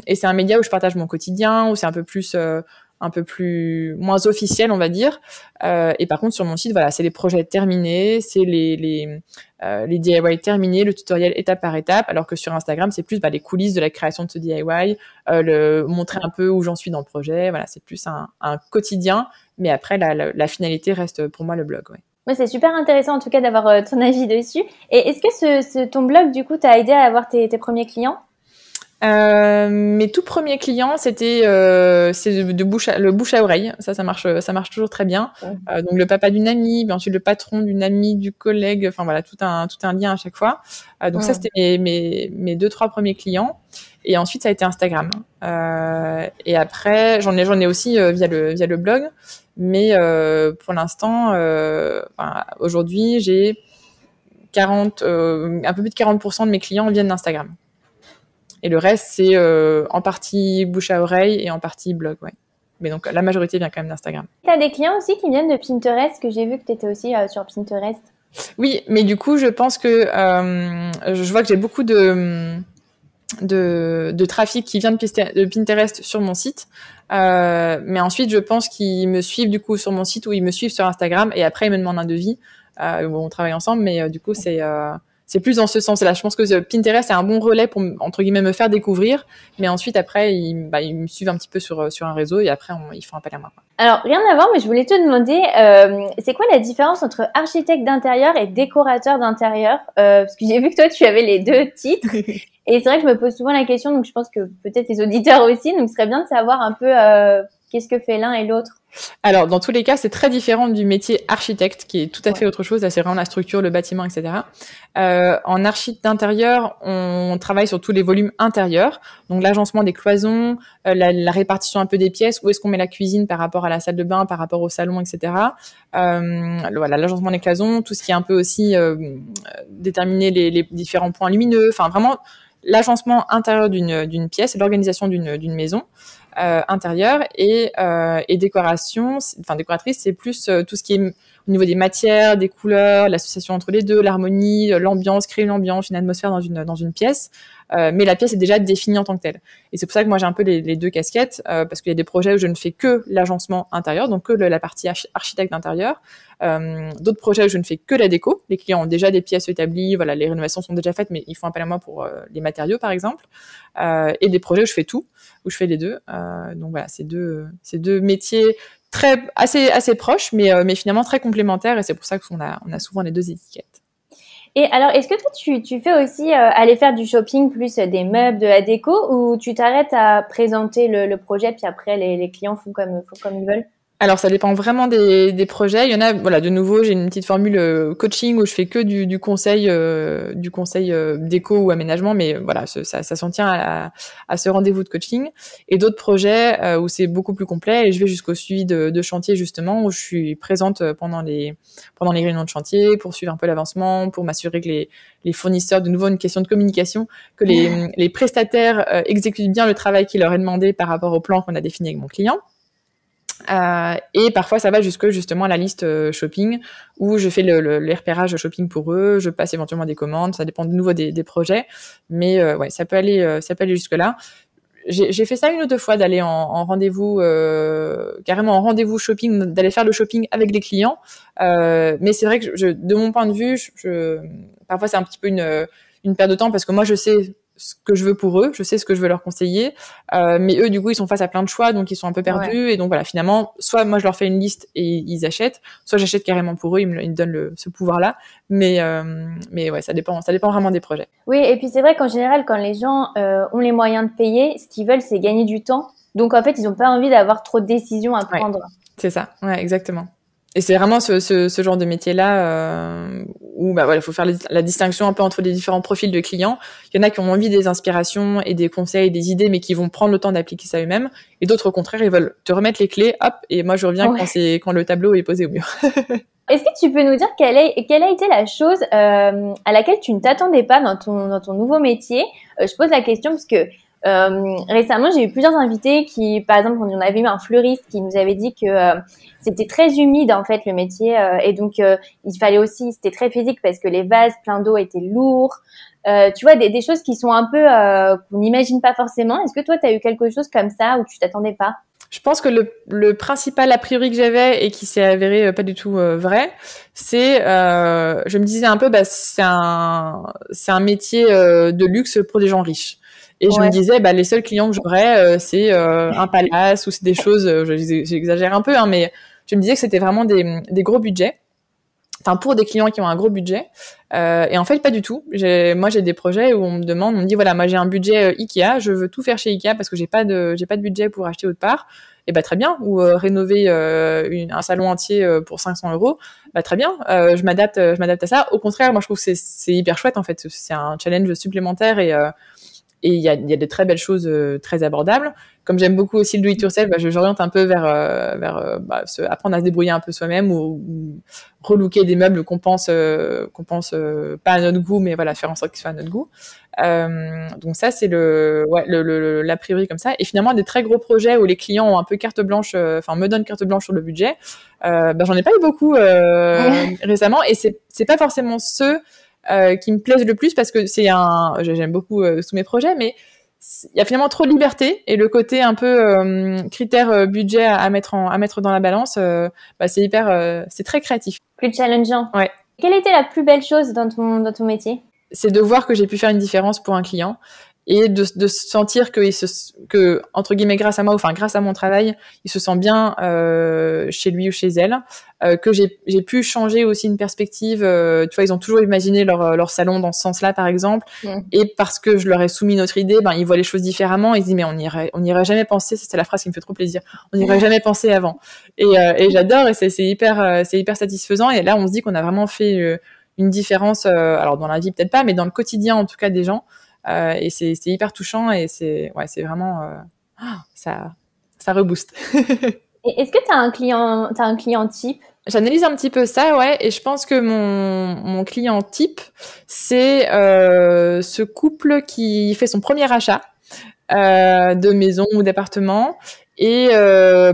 S2: Et c'est un média où je partage mon quotidien, où c'est un peu plus moins officiel, on va dire. Et par contre, sur mon site, voilà, c'est les projets terminés, c'est les DIY terminés, le tutoriel étape par étape, alors que sur Instagram, c'est plus les coulisses de la création de ce DIY, montrer un peu où j'en suis dans le projet. Voilà, c'est plus un quotidien, mais après, la finalité reste pour moi le blog. Ouais.
S1: Ouais, c'est super intéressant en tout cas d'avoir ton avis dessus. Et est-ce que ton blog, du coup, t'a aidé à avoir tes premiers clients ?
S2: Mes tout premiers clients, c'est le bouche à oreille. Ça marche toujours très bien. Donc le papa d'une amie, puis ensuite le patron d'une amie, du collègue. Enfin voilà, tout un lien à chaque fois. Donc ça, c'était mes 2-3 premiers clients. Et ensuite, ça a été Instagram. Et après, j'en ai aussi via le blog. Mais pour l'instant, aujourd'hui, j'ai un peu plus de 40% de mes clients viennent d'Instagram. Et le reste, c'est en partie bouche à oreille et en partie blog, ouais. Mais donc, la majorité vient quand même d'Instagram.
S1: Tu as des clients aussi qui viennent de Pinterest, que j'ai vu que tu étais aussi sur Pinterest.
S2: Oui, mais du coup, je pense que je vois que j'ai beaucoup de trafic qui vient de Pinterest sur mon site. Mais ensuite, je pense qu'ils me suivent du coup sur mon site ou ils me suivent sur Instagram et après, ils me demandent un devis. On travaille ensemble, mais du coup, c'est plus dans ce sens-là. Je pense que Pinterest est un bon relais pour, entre guillemets, me faire découvrir. Mais ensuite, après, ils me suivent un petit peu sur un réseau et après, ils font appel à moi.
S1: Alors, rien à voir, mais je voulais te demander, c'est quoi la différence entre architecte d'intérieur et décorateur d'intérieur ? Parce que j'ai vu que toi, tu avais les 2 titres. Et c'est vrai que je me pose souvent la question, donc je pense que peut-être les auditeurs aussi. Donc, ce serait bien de savoir un peu qu'est-ce que fait l'un et l'autre.
S2: Alors, dans tous les cas, c'est très différent du métier architecte, qui est tout à fait autre chose. Là, c'est vraiment la structure, le bâtiment, etc. En archi d'intérieur, on travaille sur tous les volumes intérieurs. Donc, l'agencement des cloisons, la répartition un peu des pièces, où est-ce qu'on met la cuisine par rapport à la salle de bain, par rapport au salon, etc. Voilà, l'agencement des cloisons, tout ce qui est un peu aussi déterminer les différents points lumineux. Enfin, vraiment, l'agencement intérieur d'une pièce, l'organisation d'une maison. Intérieur et décoration, décoratrice, c'est plus tout ce qui est, au niveau des matières, des couleurs, l'association entre les deux, l'harmonie, l'ambiance, créer une ambiance, une atmosphère dans une pièce. Mais la pièce est déjà définie en tant que telle. Et c'est pour ça que moi j'ai un peu les deux casquettes, parce qu'il y a des projets où je ne fais que l'agencement intérieur, donc que la partie architecte d'intérieur. D'autres projets où je ne fais que la déco. Les clients ont déjà des pièces établies, voilà, les rénovations sont déjà faites, mais ils font appel à moi pour les matériaux par exemple. Et des projets où je fais tout, où je fais les deux. Donc voilà, c'est deux métiers assez proches, mais finalement très complémentaires, et c'est pour ça qu'on a souvent les deux étiquettes.
S1: Et alors, est-ce que toi, tu fais aussi aller faire du shopping plus des meubles, de la déco, ou tu t'arrêtes à présenter le projet, puis après les clients font comme ils veulent?
S2: Alors, ça dépend vraiment des projets. Il y en a, voilà, de nouveau, j'ai une petite formule coaching où je fais que du conseil déco ou aménagement, mais voilà, ça s'en tient à ce rendez-vous de coaching. Et d'autres projets où c'est beaucoup plus complet, et je vais jusqu'au suivi de chantier, justement, où je suis présente pendant les réunions de chantier pour suivre un peu l'avancement, pour m'assurer que les fournisseurs, de nouveau une question de communication, que les prestataires exécutent bien le travail qui leur est demandé par rapport au plan qu'on a défini avec mon client. Et parfois ça va justement à la liste shopping, où je fais le repérage shopping pour eux, je passe éventuellement des commandes, ça dépend de nouveau des projets, mais ouais, ça peut aller jusque là. J'ai fait ça une ou deux fois, d'aller en rendez-vous, carrément en rendez-vous shopping, d'aller faire le shopping avec les clients, mais c'est vrai que de mon point de vue, parfois c'est un petit peu une perte de temps, parce que moi je sais ce que je veux pour eux, je sais ce que je veux leur conseiller, mais eux du coup ils sont face à plein de choix, donc ils sont un peu perdus, ouais. Et donc voilà, finalement soit moi je leur fais une liste et ils achètent, soit j'achète carrément pour eux, ils me donnent ce pouvoir là, mais ouais, ça dépend vraiment des projets.
S1: Oui, et puis c'est vrai qu'en général quand les gens ont les moyens de payer, ce qu'ils veulent c'est gagner du temps, donc en fait ils n'ont pas envie d'avoir trop de décisions à prendre.
S2: Ouais, c'est ça, ouais, exactement. Et c'est vraiment ce genre de métier-là où bah voilà, faut faire la distinction un peu entre les différents profils de clients. Il y en a qui ont envie des inspirations et des conseils, des idées, mais qui vont prendre le temps d'appliquer ça eux-mêmes. Et d'autres, au contraire, ils veulent te remettre les clés, hop, et moi je reviens quand le tableau est posé au mur.
S1: Est-ce que tu peux nous dire quelle a été la chose à laquelle tu ne t'attendais pas dans ton nouveau métier? Je pose la question parce que récemment, j'ai eu plusieurs invités qui, par exemple, on avait eu un fleuriste qui nous avait dit que c'était très humide en fait le métier, et donc il fallait aussi, c'était très physique parce que les vases pleins d'eau étaient lourds. Tu vois, des choses qui sont un peu qu'on n'imagine pas forcément. Est-ce que toi, tu as eu quelque chose comme ça où tu t'attendais pas?
S2: Je pense que le principal a priori que j'avais et qui s'est avéré pas du tout vrai, c'est je me disais un peu c'est un métier de luxe pour des gens riches. Et je me disais, les seuls clients que j'aurais, c'est un palace ou c'est des choses, j'exagère un peu, hein, mais je me disais que c'était vraiment des gros budgets. Enfin, pour des clients qui ont un gros budget. Et en fait, pas du tout. Moi, j'ai des projets où on me dit, voilà, moi, j'ai un budget Ikea, je veux tout faire chez Ikea parce que j'ai pas de budget pour acheter autre part. Et très bien. Ou rénover un salon entier pour 500 €. Très bien. Je m'adapte à ça. Au contraire, moi, je trouve que c'est hyper chouette, en fait. C'est un challenge supplémentaire et il y a de très belles choses très abordables. Comme j'aime beaucoup aussi le do it yourself, j'oriente un peu vers apprendre à se débrouiller un peu soi-même ou relooker des meubles qu'on pense pas à notre goût, mais voilà, faire en sorte qu'ils soient à notre goût. Donc ça, c'est l'a priori comme ça. Et finalement, des très gros projets où les clients ont un peu carte blanche, me donnent carte blanche sur le budget. J'en ai pas eu beaucoup récemment, et c'est pas forcément ceux qui me plaisent le plus, parce que j'aime beaucoup tous mes projets, mais il y a finalement trop de liberté, et le côté un peu critère budget à mettre dans la balance, c'est très créatif.
S1: Plus challengeant.
S2: Ouais.
S1: Quelle était la plus belle chose dans ton métier?
S2: C'est de voir que j'ai pu faire une différence pour un client, et de sentir que entre guillemets grâce à moi, enfin grâce à mon travail, il se sent bien chez lui ou chez elle, que j'ai pu changer aussi une perspective. Tu vois, ils ont toujours imaginé leur salon dans ce sens-là, par exemple, et parce que je leur ai soumis notre idée, ils voient les choses différemment. Ils se disent, mais on n'y aurait jamais pensé. C'est la phrase qui me fait trop plaisir. On n'y aurait jamais pensé avant. Et j'adore, et c'est hyper satisfaisant. Et là, on se dit qu'on a vraiment fait une différence. Alors dans la vie peut-être pas, mais dans le quotidien en tout cas des gens. Et c'est hyper touchant, et c'est vraiment ça rebooste.
S1: Et est-ce que t'as un client type?
S2: J'analyse un petit peu ça, ouais, et je pense que mon client type, c'est ce couple qui fait son premier achat, de maisons ou d'appartements. Et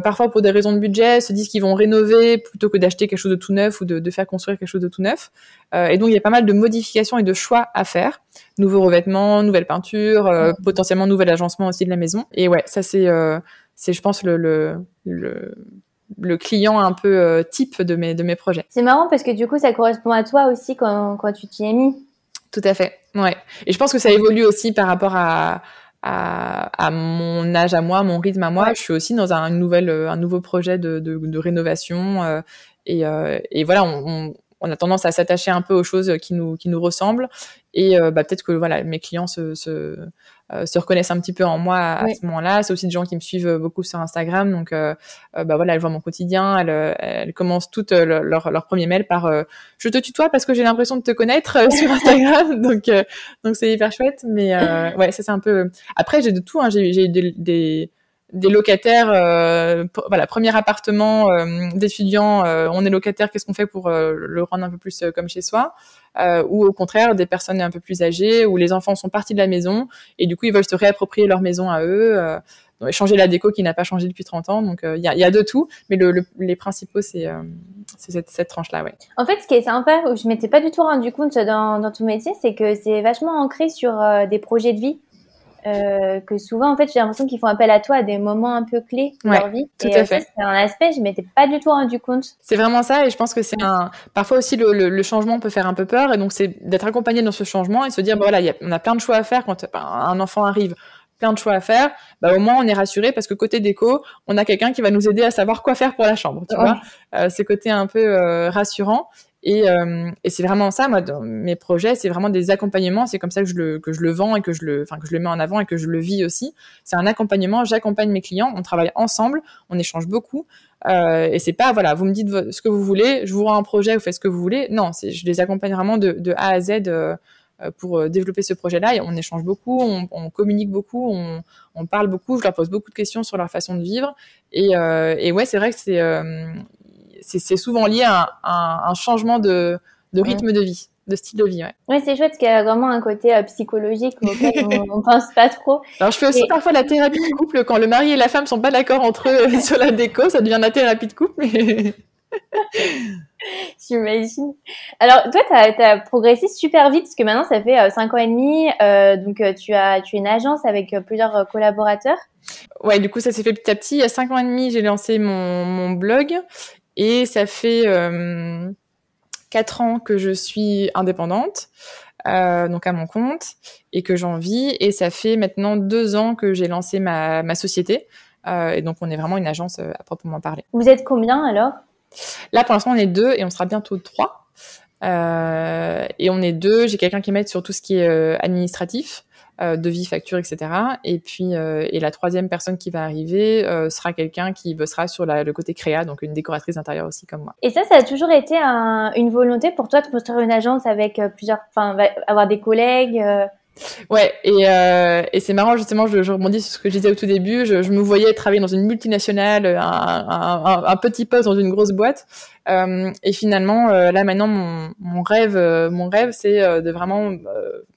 S2: parfois, pour des raisons de budget, se disent qu'ils vont rénover plutôt que d'acheter quelque chose de tout neuf ou de faire construire quelque chose de tout neuf. Et donc, il y a pas mal de modifications et de choix à faire. Nouveaux revêtements, nouvelles peintures, potentiellement nouvel agencement aussi de la maison. Et ouais, ça c'est je pense le client un peu type de mes projets.
S1: C'est marrant parce que du coup, ça correspond à toi aussi quand tu t'y es mis.
S2: Tout à fait, ouais. Et je pense que ça évolue aussi par rapport à mon âge à moi, mon rythme à moi. Ouais. Je suis aussi dans un nouveau projet de rénovation et voilà, on a tendance à s'attacher un peu aux choses qui nous ressemblent et peut-être que voilà, mes clients se reconnaissent un petit peu en moi à ce moment-là. C'est aussi des gens qui me suivent beaucoup sur Instagram, donc voilà, elles voient mon quotidien, elles commencent toutes leur premier mail par je te tutoie parce que j'ai l'impression de te connaître sur Instagram, donc c'est hyper chouette. Mais ouais, ça c'est un peu. Après j'ai de tout, hein. J'ai des locataires, voilà, premier appartement d'étudiants, on est locataire, qu'est-ce qu'on fait pour le rendre un peu plus comme chez soi, ou au contraire des personnes un peu plus âgées où les enfants sont partis de la maison et du coup ils veulent se réapproprier leur maison à eux, changer la déco qui n'a pas changé depuis 30 ans, donc il y a de tout, mais les principaux c'est cette tranche-là, ouais.
S1: En fait, ce qui est sympa, où je m'étais pas du tout rendu compte dans ton métier, c'est que c'est vachement ancré sur des projets de vie. Que souvent, en fait, j'ai l'impression qu'ils font appel à toi à des moments un peu clés de leur vie.
S2: Tout à fait.
S1: Ça, c'est un aspect, je m'étais pas du tout rendu compte.
S2: C'est vraiment ça, et je pense que c'est parfois aussi le changement peut faire un peu peur, et donc c'est d'être accompagné dans ce changement et se dire, voilà, on a plein de choix à faire quand un enfant arrive, plein de choix à faire, au moins on est rassuré parce que côté déco, on a quelqu'un qui va nous aider à savoir quoi faire pour la chambre, tu vois. Ce côté un peu rassurant. Et c'est vraiment ça, moi, dans mes projets, c'est vraiment des accompagnements. C'est comme ça que je le vends et que je le mets en avant et que je le vis aussi. C'est un accompagnement. J'accompagne mes clients. On travaille ensemble. On échange beaucoup. Et c'est pas, voilà, vous me dites ce que vous voulez, je vous rends un projet, vous faites ce que vous voulez. Non, je les accompagne vraiment de A à Z pour développer ce projet-là. Et on échange beaucoup, on communique beaucoup, on parle beaucoup. Je leur pose beaucoup de questions sur leur façon de vivre. Et ouais, c'est vrai que c'est souvent lié à un changement de rythme de vie, de style de vie.
S1: Ouais, c'est chouette parce qu'il y a vraiment un côté psychologique auquel on pense pas trop.
S2: Alors, je fais aussi parfois la thérapie de couple quand le mari et la femme sont pas d'accord entre eux sur la déco, ça devient la thérapie de couple. Mais...
S1: J'imagine. Alors, toi, t'as progressé super vite parce que maintenant, ça fait 5 ans et demi. Donc, tu es une agence avec plusieurs collaborateurs.
S2: Ouais, du coup, ça s'est fait petit à petit. Il y a 5 ans et demi, j'ai lancé mon blog. Et ça fait 4 ans que je suis indépendante, donc à mon compte, et que j'en vis. Et ça fait maintenant 2 ans que j'ai lancé ma société. Et donc, on est vraiment une agence à proprement parler.
S1: Vous êtes combien alors ?
S2: Là, pour l'instant, on est 2 et on sera bientôt 3. Et on est 2. J'ai quelqu'un qui m'aide sur tout ce qui est administratif. Devis, facture, etc. Et puis, et la troisième personne qui va arriver sera quelqu'un qui bossera sur le côté créa, donc une décoratrice d'intérieur aussi comme moi.
S1: Et ça a toujours été une volonté pour toi de construire une agence avec avoir des collègues
S2: Ouais, et c'est marrant justement, je rebondis sur ce que je disais au tout début, je me voyais travailler dans une multinationale, un petit poste dans une grosse boîte, et finalement là maintenant mon rêve c'est de vraiment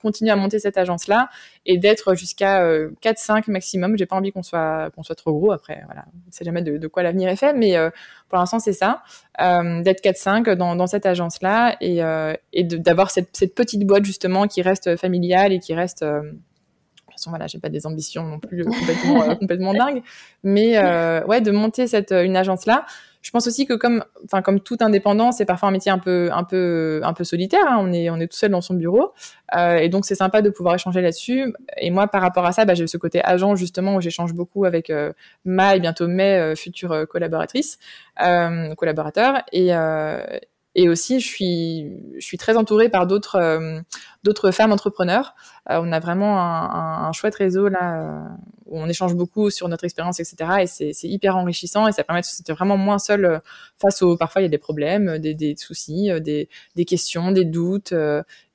S2: continuer à monter cette agence là et d'être jusqu'à 4-5 maximum. J'ai pas envie qu'on soit trop gros. Après voilà, on sait jamais de quoi l'avenir est fait, mais pour l'instant c'est ça, d'être 4-5 dans cette agence là et d'avoir cette petite boîte justement qui reste familiale et qui reste de toute façon voilà, j'ai pas des ambitions non plus complètement dingues, mais ouais, de monter une agence là. Je pense aussi que comme tout indépendant, c'est parfois un métier un peu solitaire, hein. On est tout seul dans son bureau, et donc c'est sympa de pouvoir échanger là-dessus. Et moi, par rapport à ça, j'ai ce côté agent justement où j'échange beaucoup avec ma et bientôt mes futures collaborateurs, et aussi je suis très entourée par d'autres femmes entrepreneurs. On a vraiment un chouette réseau là où on échange beaucoup sur notre expérience, etc. Et c'est hyper enrichissant et ça permet d'être vraiment moins seul face parfois il y a des problèmes, des soucis, des questions, des doutes.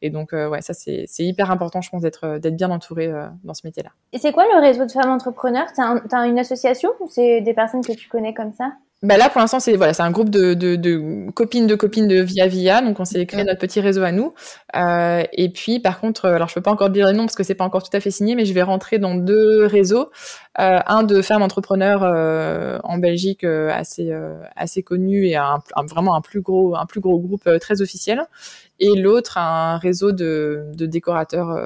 S2: Et donc ouais, ça c'est hyper important, je pense, d'être bien entouré dans ce métier-là.
S1: Et c'est quoi le réseau de femmes entrepreneurs ? T'as une association ou c'est des personnes que tu connais comme ça ?
S2: Bah là, pour l'instant, c'est un groupe de copines de via. Donc, on s'est créé notre petit réseau à nous. Et puis, par contre, alors je peux pas encore dire les noms parce que c'est pas encore tout à fait signé, mais je vais rentrer dans 2 réseaux. Un de femmes entrepreneurs en Belgique assez connu et vraiment un plus gros groupe très officiel. Et l'autre, un réseau de décorateurs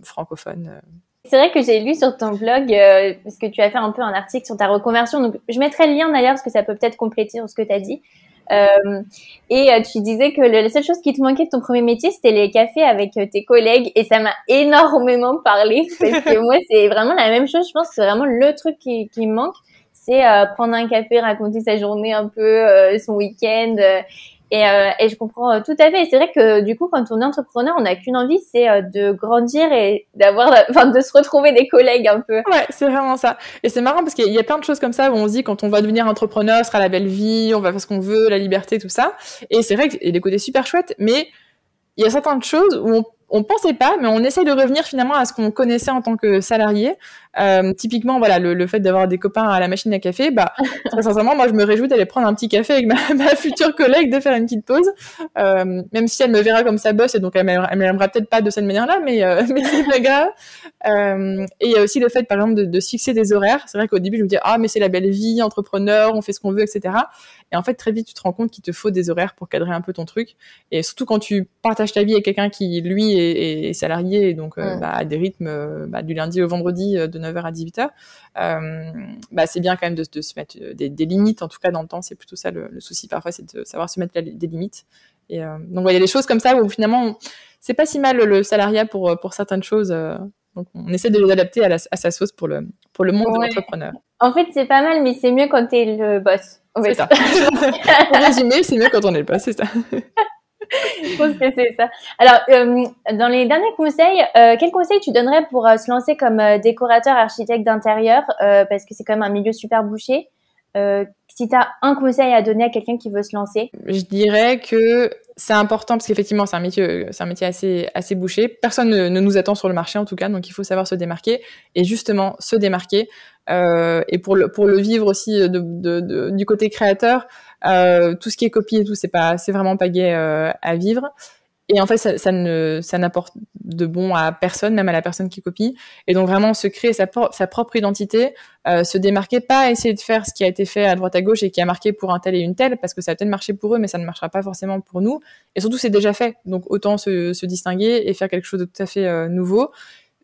S2: francophones.
S1: C'est vrai que j'ai lu sur ton blog, parce que tu as fait un peu un article sur ta reconversion, donc je mettrai le lien d'ailleurs parce que ça peut peut-être compléter sur ce que tu as dit. Et tu disais que la seule chose qui te manquait de ton premier métier, c'était les cafés avec tes collègues, et ça m'a énormément parlé parce que moi, c'est vraiment la même chose. Je pense que c'est vraiment le truc qui me manque, c'est prendre un café, raconter sa journée un peu, son week-end. Et je comprends tout à fait. Et c'est vrai que du coup, quand on est entrepreneur, on n'a qu'une envie, c'est de grandir et de se retrouver des collègues un peu.
S2: Ouais, c'est vraiment ça. Et c'est marrant parce qu'il y a plein de choses comme ça où on se dit quand on va devenir entrepreneur, ce sera la belle vie, on va faire ce qu'on veut, la liberté, tout ça. Et c'est vrai qu'il y a des côtés super chouettes, mais il y a certaines choses où on pensait pas, mais on essaye de revenir finalement à ce qu'on connaissait en tant que salarié. Typiquement, voilà, le fait d'avoir des copains à la machine à café, très sincèrement, moi, je me réjouis d'aller prendre un petit café avec ma future collègue, de faire une petite pause, même si elle me verra comme sa boss, et donc elle m'aimera peut-être pas de cette manière-là, mais c'est pas grave. Et il y a aussi le fait, par exemple, de se fixer des horaires. C'est vrai qu'au début, je me disais, mais c'est la belle vie, entrepreneur, on fait ce qu'on veut, etc. Et en fait, très vite, tu te rends compte qu'il te faut des horaires pour cadrer un peu ton truc. Et surtout quand tu partages ta vie avec quelqu'un qui, lui, est salarié, et donc a des rythmes du lundi au vendredi de 9h à 18h. C'est bien quand même de se mettre des limites, en tout cas dans le temps. C'est plutôt ça le souci parfois, c'est de savoir se mettre des limites. Et donc il y a des choses comme ça où finalement, c'est pas si mal le salariat pour certaines choses. Donc on essaie de les adapter à sa sauce pour le monde de l'entrepreneur.
S1: En fait, c'est pas mal, mais c'est mieux quand t'es le boss.
S2: C'est ça. Pour résumer, c'est mieux quand on est le boss, c'est ça.
S1: Je pense que c'est ça. Alors, dans les derniers conseils, quel conseil tu donnerais pour se lancer comme décorateur, architecte d'intérieur, parce que c'est quand même un milieu super bouché. Si tu as un conseil à donner à quelqu'un qui veut se lancer.
S2: Je dirais que c'est important parce qu'effectivement, c'est un métier assez bouché. Personne ne nous attend sur le marché, en tout cas, donc il faut savoir se démarquer. Et justement, se démarquer. Et pour le vivre aussi du côté créateur, tout ce qui est copie et tout, c'est vraiment pas gai à vivre. Et en fait, ça n'apporte de bon à personne, même à la personne qui copie. Et donc vraiment se créer sa propre identité, se démarquer, pas essayer de faire ce qui a été fait à droite à gauche et qui a marqué pour un tel et une telle, parce que ça a peut-être marché pour eux, mais ça ne marchera pas forcément pour nous. Et surtout, c'est déjà fait. Donc autant se distinguer et faire quelque chose de tout à fait nouveau,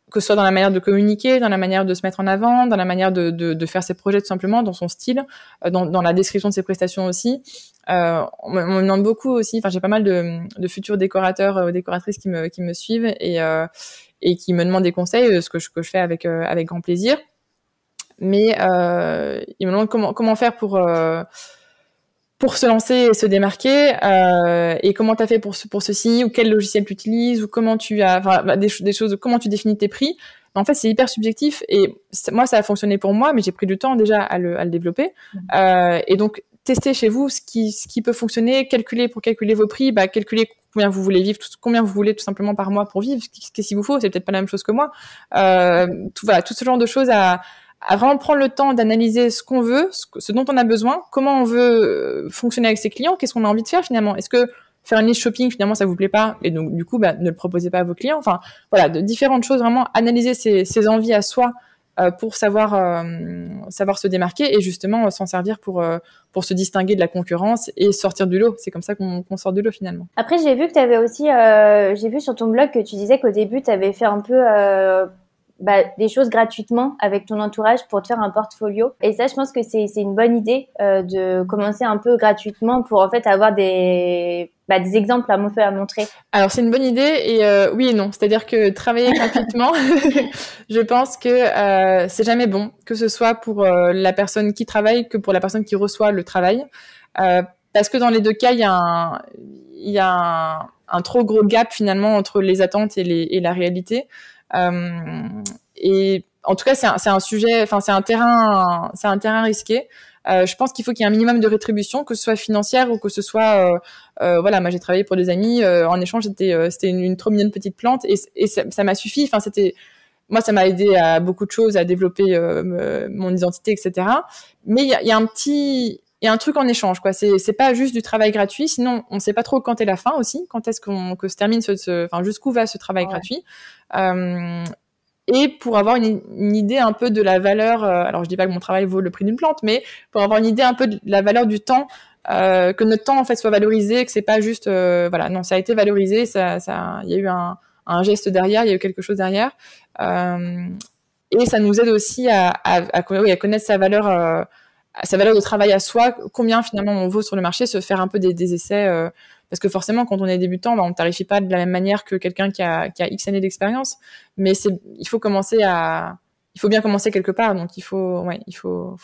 S2: que ce soit dans la manière de communiquer, dans la manière de se mettre en avant, dans la manière de faire ses projets tout simplement, dans son style, dans la description de ses prestations aussi. On me demande beaucoup aussi, j'ai pas mal de futurs décorateurs ou décoratrices qui me suivent et qui me demandent des conseils, ce que je fais avec grand plaisir. Mais ils me demandent comment faire pour se lancer et se démarquer, et comment t'as fait pour ceci, ou quel logiciel tu utilises, ou comment tu as, des choses, comment tu définis tes prix. En fait, c'est hyper subjectif, et moi, ça a fonctionné pour moi, mais j'ai pris du temps déjà à le développer. Et donc, testez chez vous ce qui peut fonctionner, pour calculer vos prix, calculer combien vous voulez vivre, combien vous voulez tout simplement par mois pour vivre, qu'est-ce qu'il vous faut, c'est peut-être pas la même chose que moi. Tout ce genre de choses à vraiment prendre le temps d'analyser ce qu'on veut, ce dont on a besoin, comment on veut fonctionner avec ses clients, qu'est-ce qu'on a envie de faire finalement. Est-ce que faire une liste shopping, finalement, ça vous plaît pas, et donc du coup, ne le proposez pas à vos clients. Enfin, voilà, de différentes choses, vraiment analyser ses envies à soi pour savoir se démarquer et justement s'en servir pour se distinguer de la concurrence et sortir du lot. C'est comme ça qu'on sort du lot finalement.
S1: Après, j'ai vu que tu avais aussi, j'ai vu sur ton blog que tu disais qu'au début, tu avais fait un peu des choses gratuitement avec ton entourage pour te faire un portfolio. Et ça, je pense que c'est une bonne idée de commencer un peu gratuitement pour en fait avoir des exemples à montrer.
S2: Alors, c'est une bonne idée et oui et non. C'est-à-dire que travailler gratuitement, je pense que c'est jamais bon, que ce soit pour la personne qui travaille que pour la personne qui reçoit le travail. Parce que dans les deux cas, il y a un trop gros gap finalement entre les attentes et la réalité. Et en tout cas, c'est un sujet, c'est un terrain risqué. Je pense qu'il faut qu'il y ait un minimum de rétribution, que ce soit financière ou que ce soit, moi j'ai travaillé pour des amis, en échange c'était une trop mignonne petite plante et ça m'a suffi. Moi ça m'a aidé à beaucoup de choses, à développer mon identité, etc. Mais il y a un petit et un truc en échange, quoi. C'est pas juste du travail gratuit, sinon on sait pas trop quand est la fin aussi, quand est-ce que se termine enfin jusqu'où va ce travail gratuit. Et pour avoir une idée un peu de la valeur, alors je dis pas que mon travail vaut le prix d'une plante, mais pour avoir une idée un peu de la valeur du temps, que notre temps en fait soit valorisé, que c'est pas juste, voilà, non, ça a été valorisé, il y a eu un geste derrière, il y a eu quelque chose derrière, et ça nous aide aussi à connaître sa valeur de travail à soi, combien finalement on vaut sur le marché, se faire un peu des essais. Parce que forcément, quand on est débutant, on ne tarifie pas de la même manière que quelqu'un qui a X années d'expérience. Mais il faut bien commencer quelque part. Donc, il faut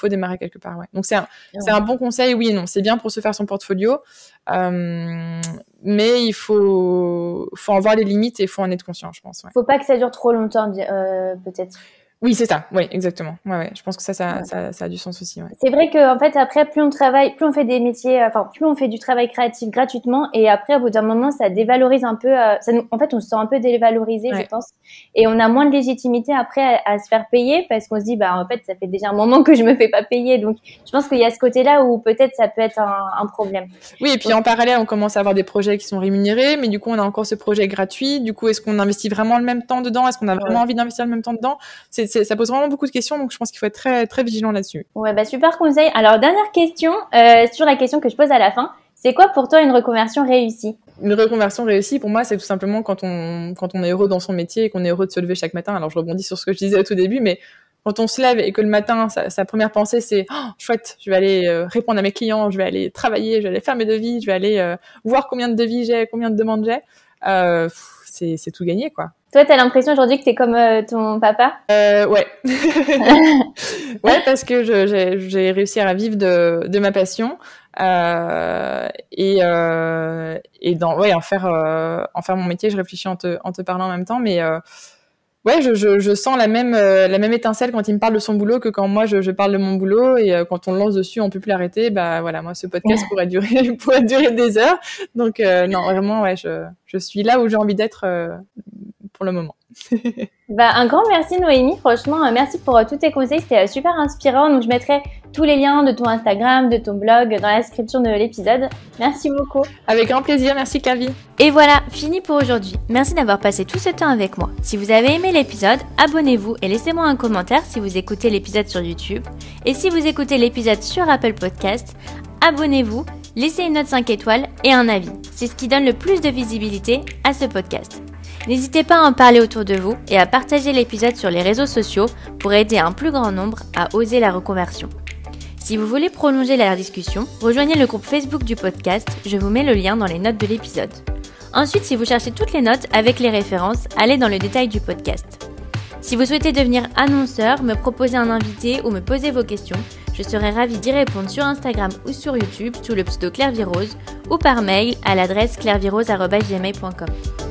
S2: démarrer quelque part. Ouais. Donc, c'est un bon conseil, oui et non. C'est bien pour se faire son portfolio. Mais il faut en voir les limites et il faut en être conscient, je pense. Ouais.
S3: Faut pas que ça dure trop longtemps, peut-être.
S2: Oui, c'est ça. Oui, exactement. Ouais. Je pense que ça a du sens aussi. Ouais.
S3: C'est vrai que en fait après plus on travaille, plus on fait des métiers, plus on fait du travail créatif gratuitement, et après au bout d'un moment ça dévalorise un peu. En fait on se sent un peu dévalorisé, je pense, et on a moins de légitimité après à se faire payer parce qu'on se dit en fait ça fait déjà un moment que je me fais pas payer, donc je pense qu'il y a ce côté-là où peut-être ça peut être un problème.
S2: Oui, et puis en parallèle on commence à avoir des projets qui sont rémunérés, mais du coup on a encore ce projet gratuit. Du coup est-ce qu'on investit vraiment le même temps dedans? Est-ce qu'on a vraiment envie d'investir le même temps dedans? Ça pose vraiment beaucoup de questions, donc je pense qu'il faut être très, très vigilant là-dessus.
S3: Ouais, super conseil. Alors, dernière question, sur la question que je pose à la fin. C'est quoi pour toi une reconversion réussie?
S2: Une reconversion réussie, pour moi, c'est tout simplement quand on est heureux dans son métier et qu'on est heureux de se lever chaque matin. Alors, je rebondis sur ce que je disais au tout début, mais quand on se lève et que le matin, sa première pensée, c'est « chouette, je vais aller répondre à mes clients, je vais aller travailler, je vais aller faire mes devis, je vais aller voir combien de devis j'ai, combien de demandes j'ai. » C'est tout gagné, quoi.
S3: Toi, t'as l'impression aujourd'hui que t'es comme ton papa?
S2: Ouais. Ouais, parce que j'ai réussi à vivre de ma passion et en faire mon métier. Je réfléchis en te parlant en même temps, mais ouais, je sens la même étincelle quand il me parle de son boulot que quand moi je parle de mon boulot, et quand on le lance dessus, on peut plus l'arrêter. Bah voilà, moi ce podcast pourrait durer des heures. Donc non, vraiment, ouais, je suis là où j'ai envie d'être pour le moment.
S3: Un grand merci Noémie, franchement merci pour tous tes conseils, c'était super inspirant. Donc je mettrai tous les liens de ton Instagram, de ton blog dans la description de l'épisode. Merci beaucoup.
S2: Avec grand plaisir, merci Clavi.
S1: Et voilà, fini pour aujourd'hui. Merci d'avoir passé tout ce temps avec moi. Si vous avez aimé l'épisode, abonnez-vous et laissez-moi un commentaire si vous écoutez l'épisode sur YouTube. Et si vous écoutez l'épisode sur Apple Podcast, abonnez-vous, laissez une note 5 étoiles et un avis. C'est ce qui donne le plus de visibilité à ce podcast. N'hésitez pas à en parler autour de vous et à partager l'épisode sur les réseaux sociaux pour aider un plus grand nombre à oser la reconversion. Si vous voulez prolonger la discussion, rejoignez le groupe Facebook du podcast, je vous mets le lien dans les notes de l'épisode. Ensuite, si vous cherchez toutes les notes avec les références, allez dans le détail du podcast. Si vous souhaitez devenir annonceur, me proposer un invité ou me poser vos questions, je serai ravie d'y répondre sur Instagram ou sur YouTube sous le pseudo Claire Virose ou par mail à l'adresse clairevirose@gmail.com.